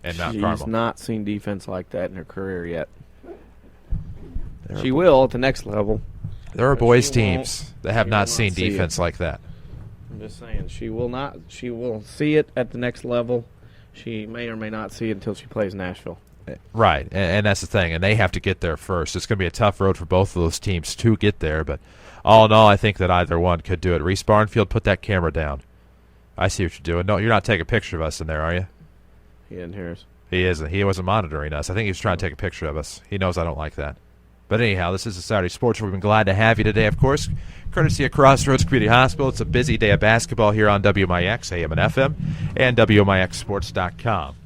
and Mount Carmel. She's not seen defense like that in her career yet. She will at the next level. There are boys teams that have not seen defense like that. I'm just saying, she will not. She will see it at the next level. She may or may not see it until she plays Nashville. Right, and that's the thing, and they have to get there first. It's going to be a tough road for both of those teams to get there, but all in all, I think that either one could do it. Reese Barnfield, put that camera down. I see what you're doing. No, you're not taking a picture of us in there, are you? He didn't hear us. He isn't. He wasn't monitoring us. I think he was trying to take a picture of us. He knows I don't like that. But anyhow, this is the Saturday Sports Show. We've been glad to have you today, of course, courtesy of Crossroads Community Hospital. It's a busy day of basketball here on WMIX, AM and FM, and WMIXsports.com.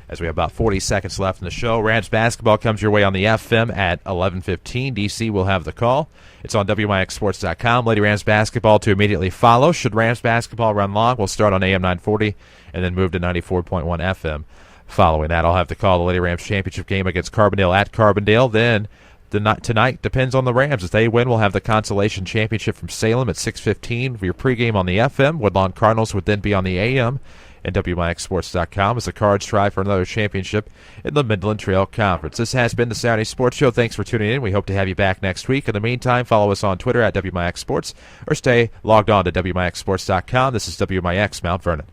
As we have about 40 seconds left in the show, Rams basketball comes your way on the FM at 11:15. DC will have the call. It's on WMIXsports.com. Lady Rams basketball to immediately follow. Should Rams basketball run long, we'll start on AM 940 and then move to 94.1 FM. Following that, I'll have to call the Lady Rams championship game against Carbondale at Carbondale. Then tonight depends on the Rams. If they win, we'll have the consolation championship from Salem at 6:15 for your pregame on the FM. Woodlawn Cardinals would then be on the AM. And WMIXsports.com as the Cards try for another championship in the Midland Trail Conference. This has been the Saturday Sports Show. Thanks for tuning in. We hope to have you back next week. In the meantime, follow us on Twitter at WMIX Sports or stay logged on to WMIXsports.com. This is WMIX Mount Vernon.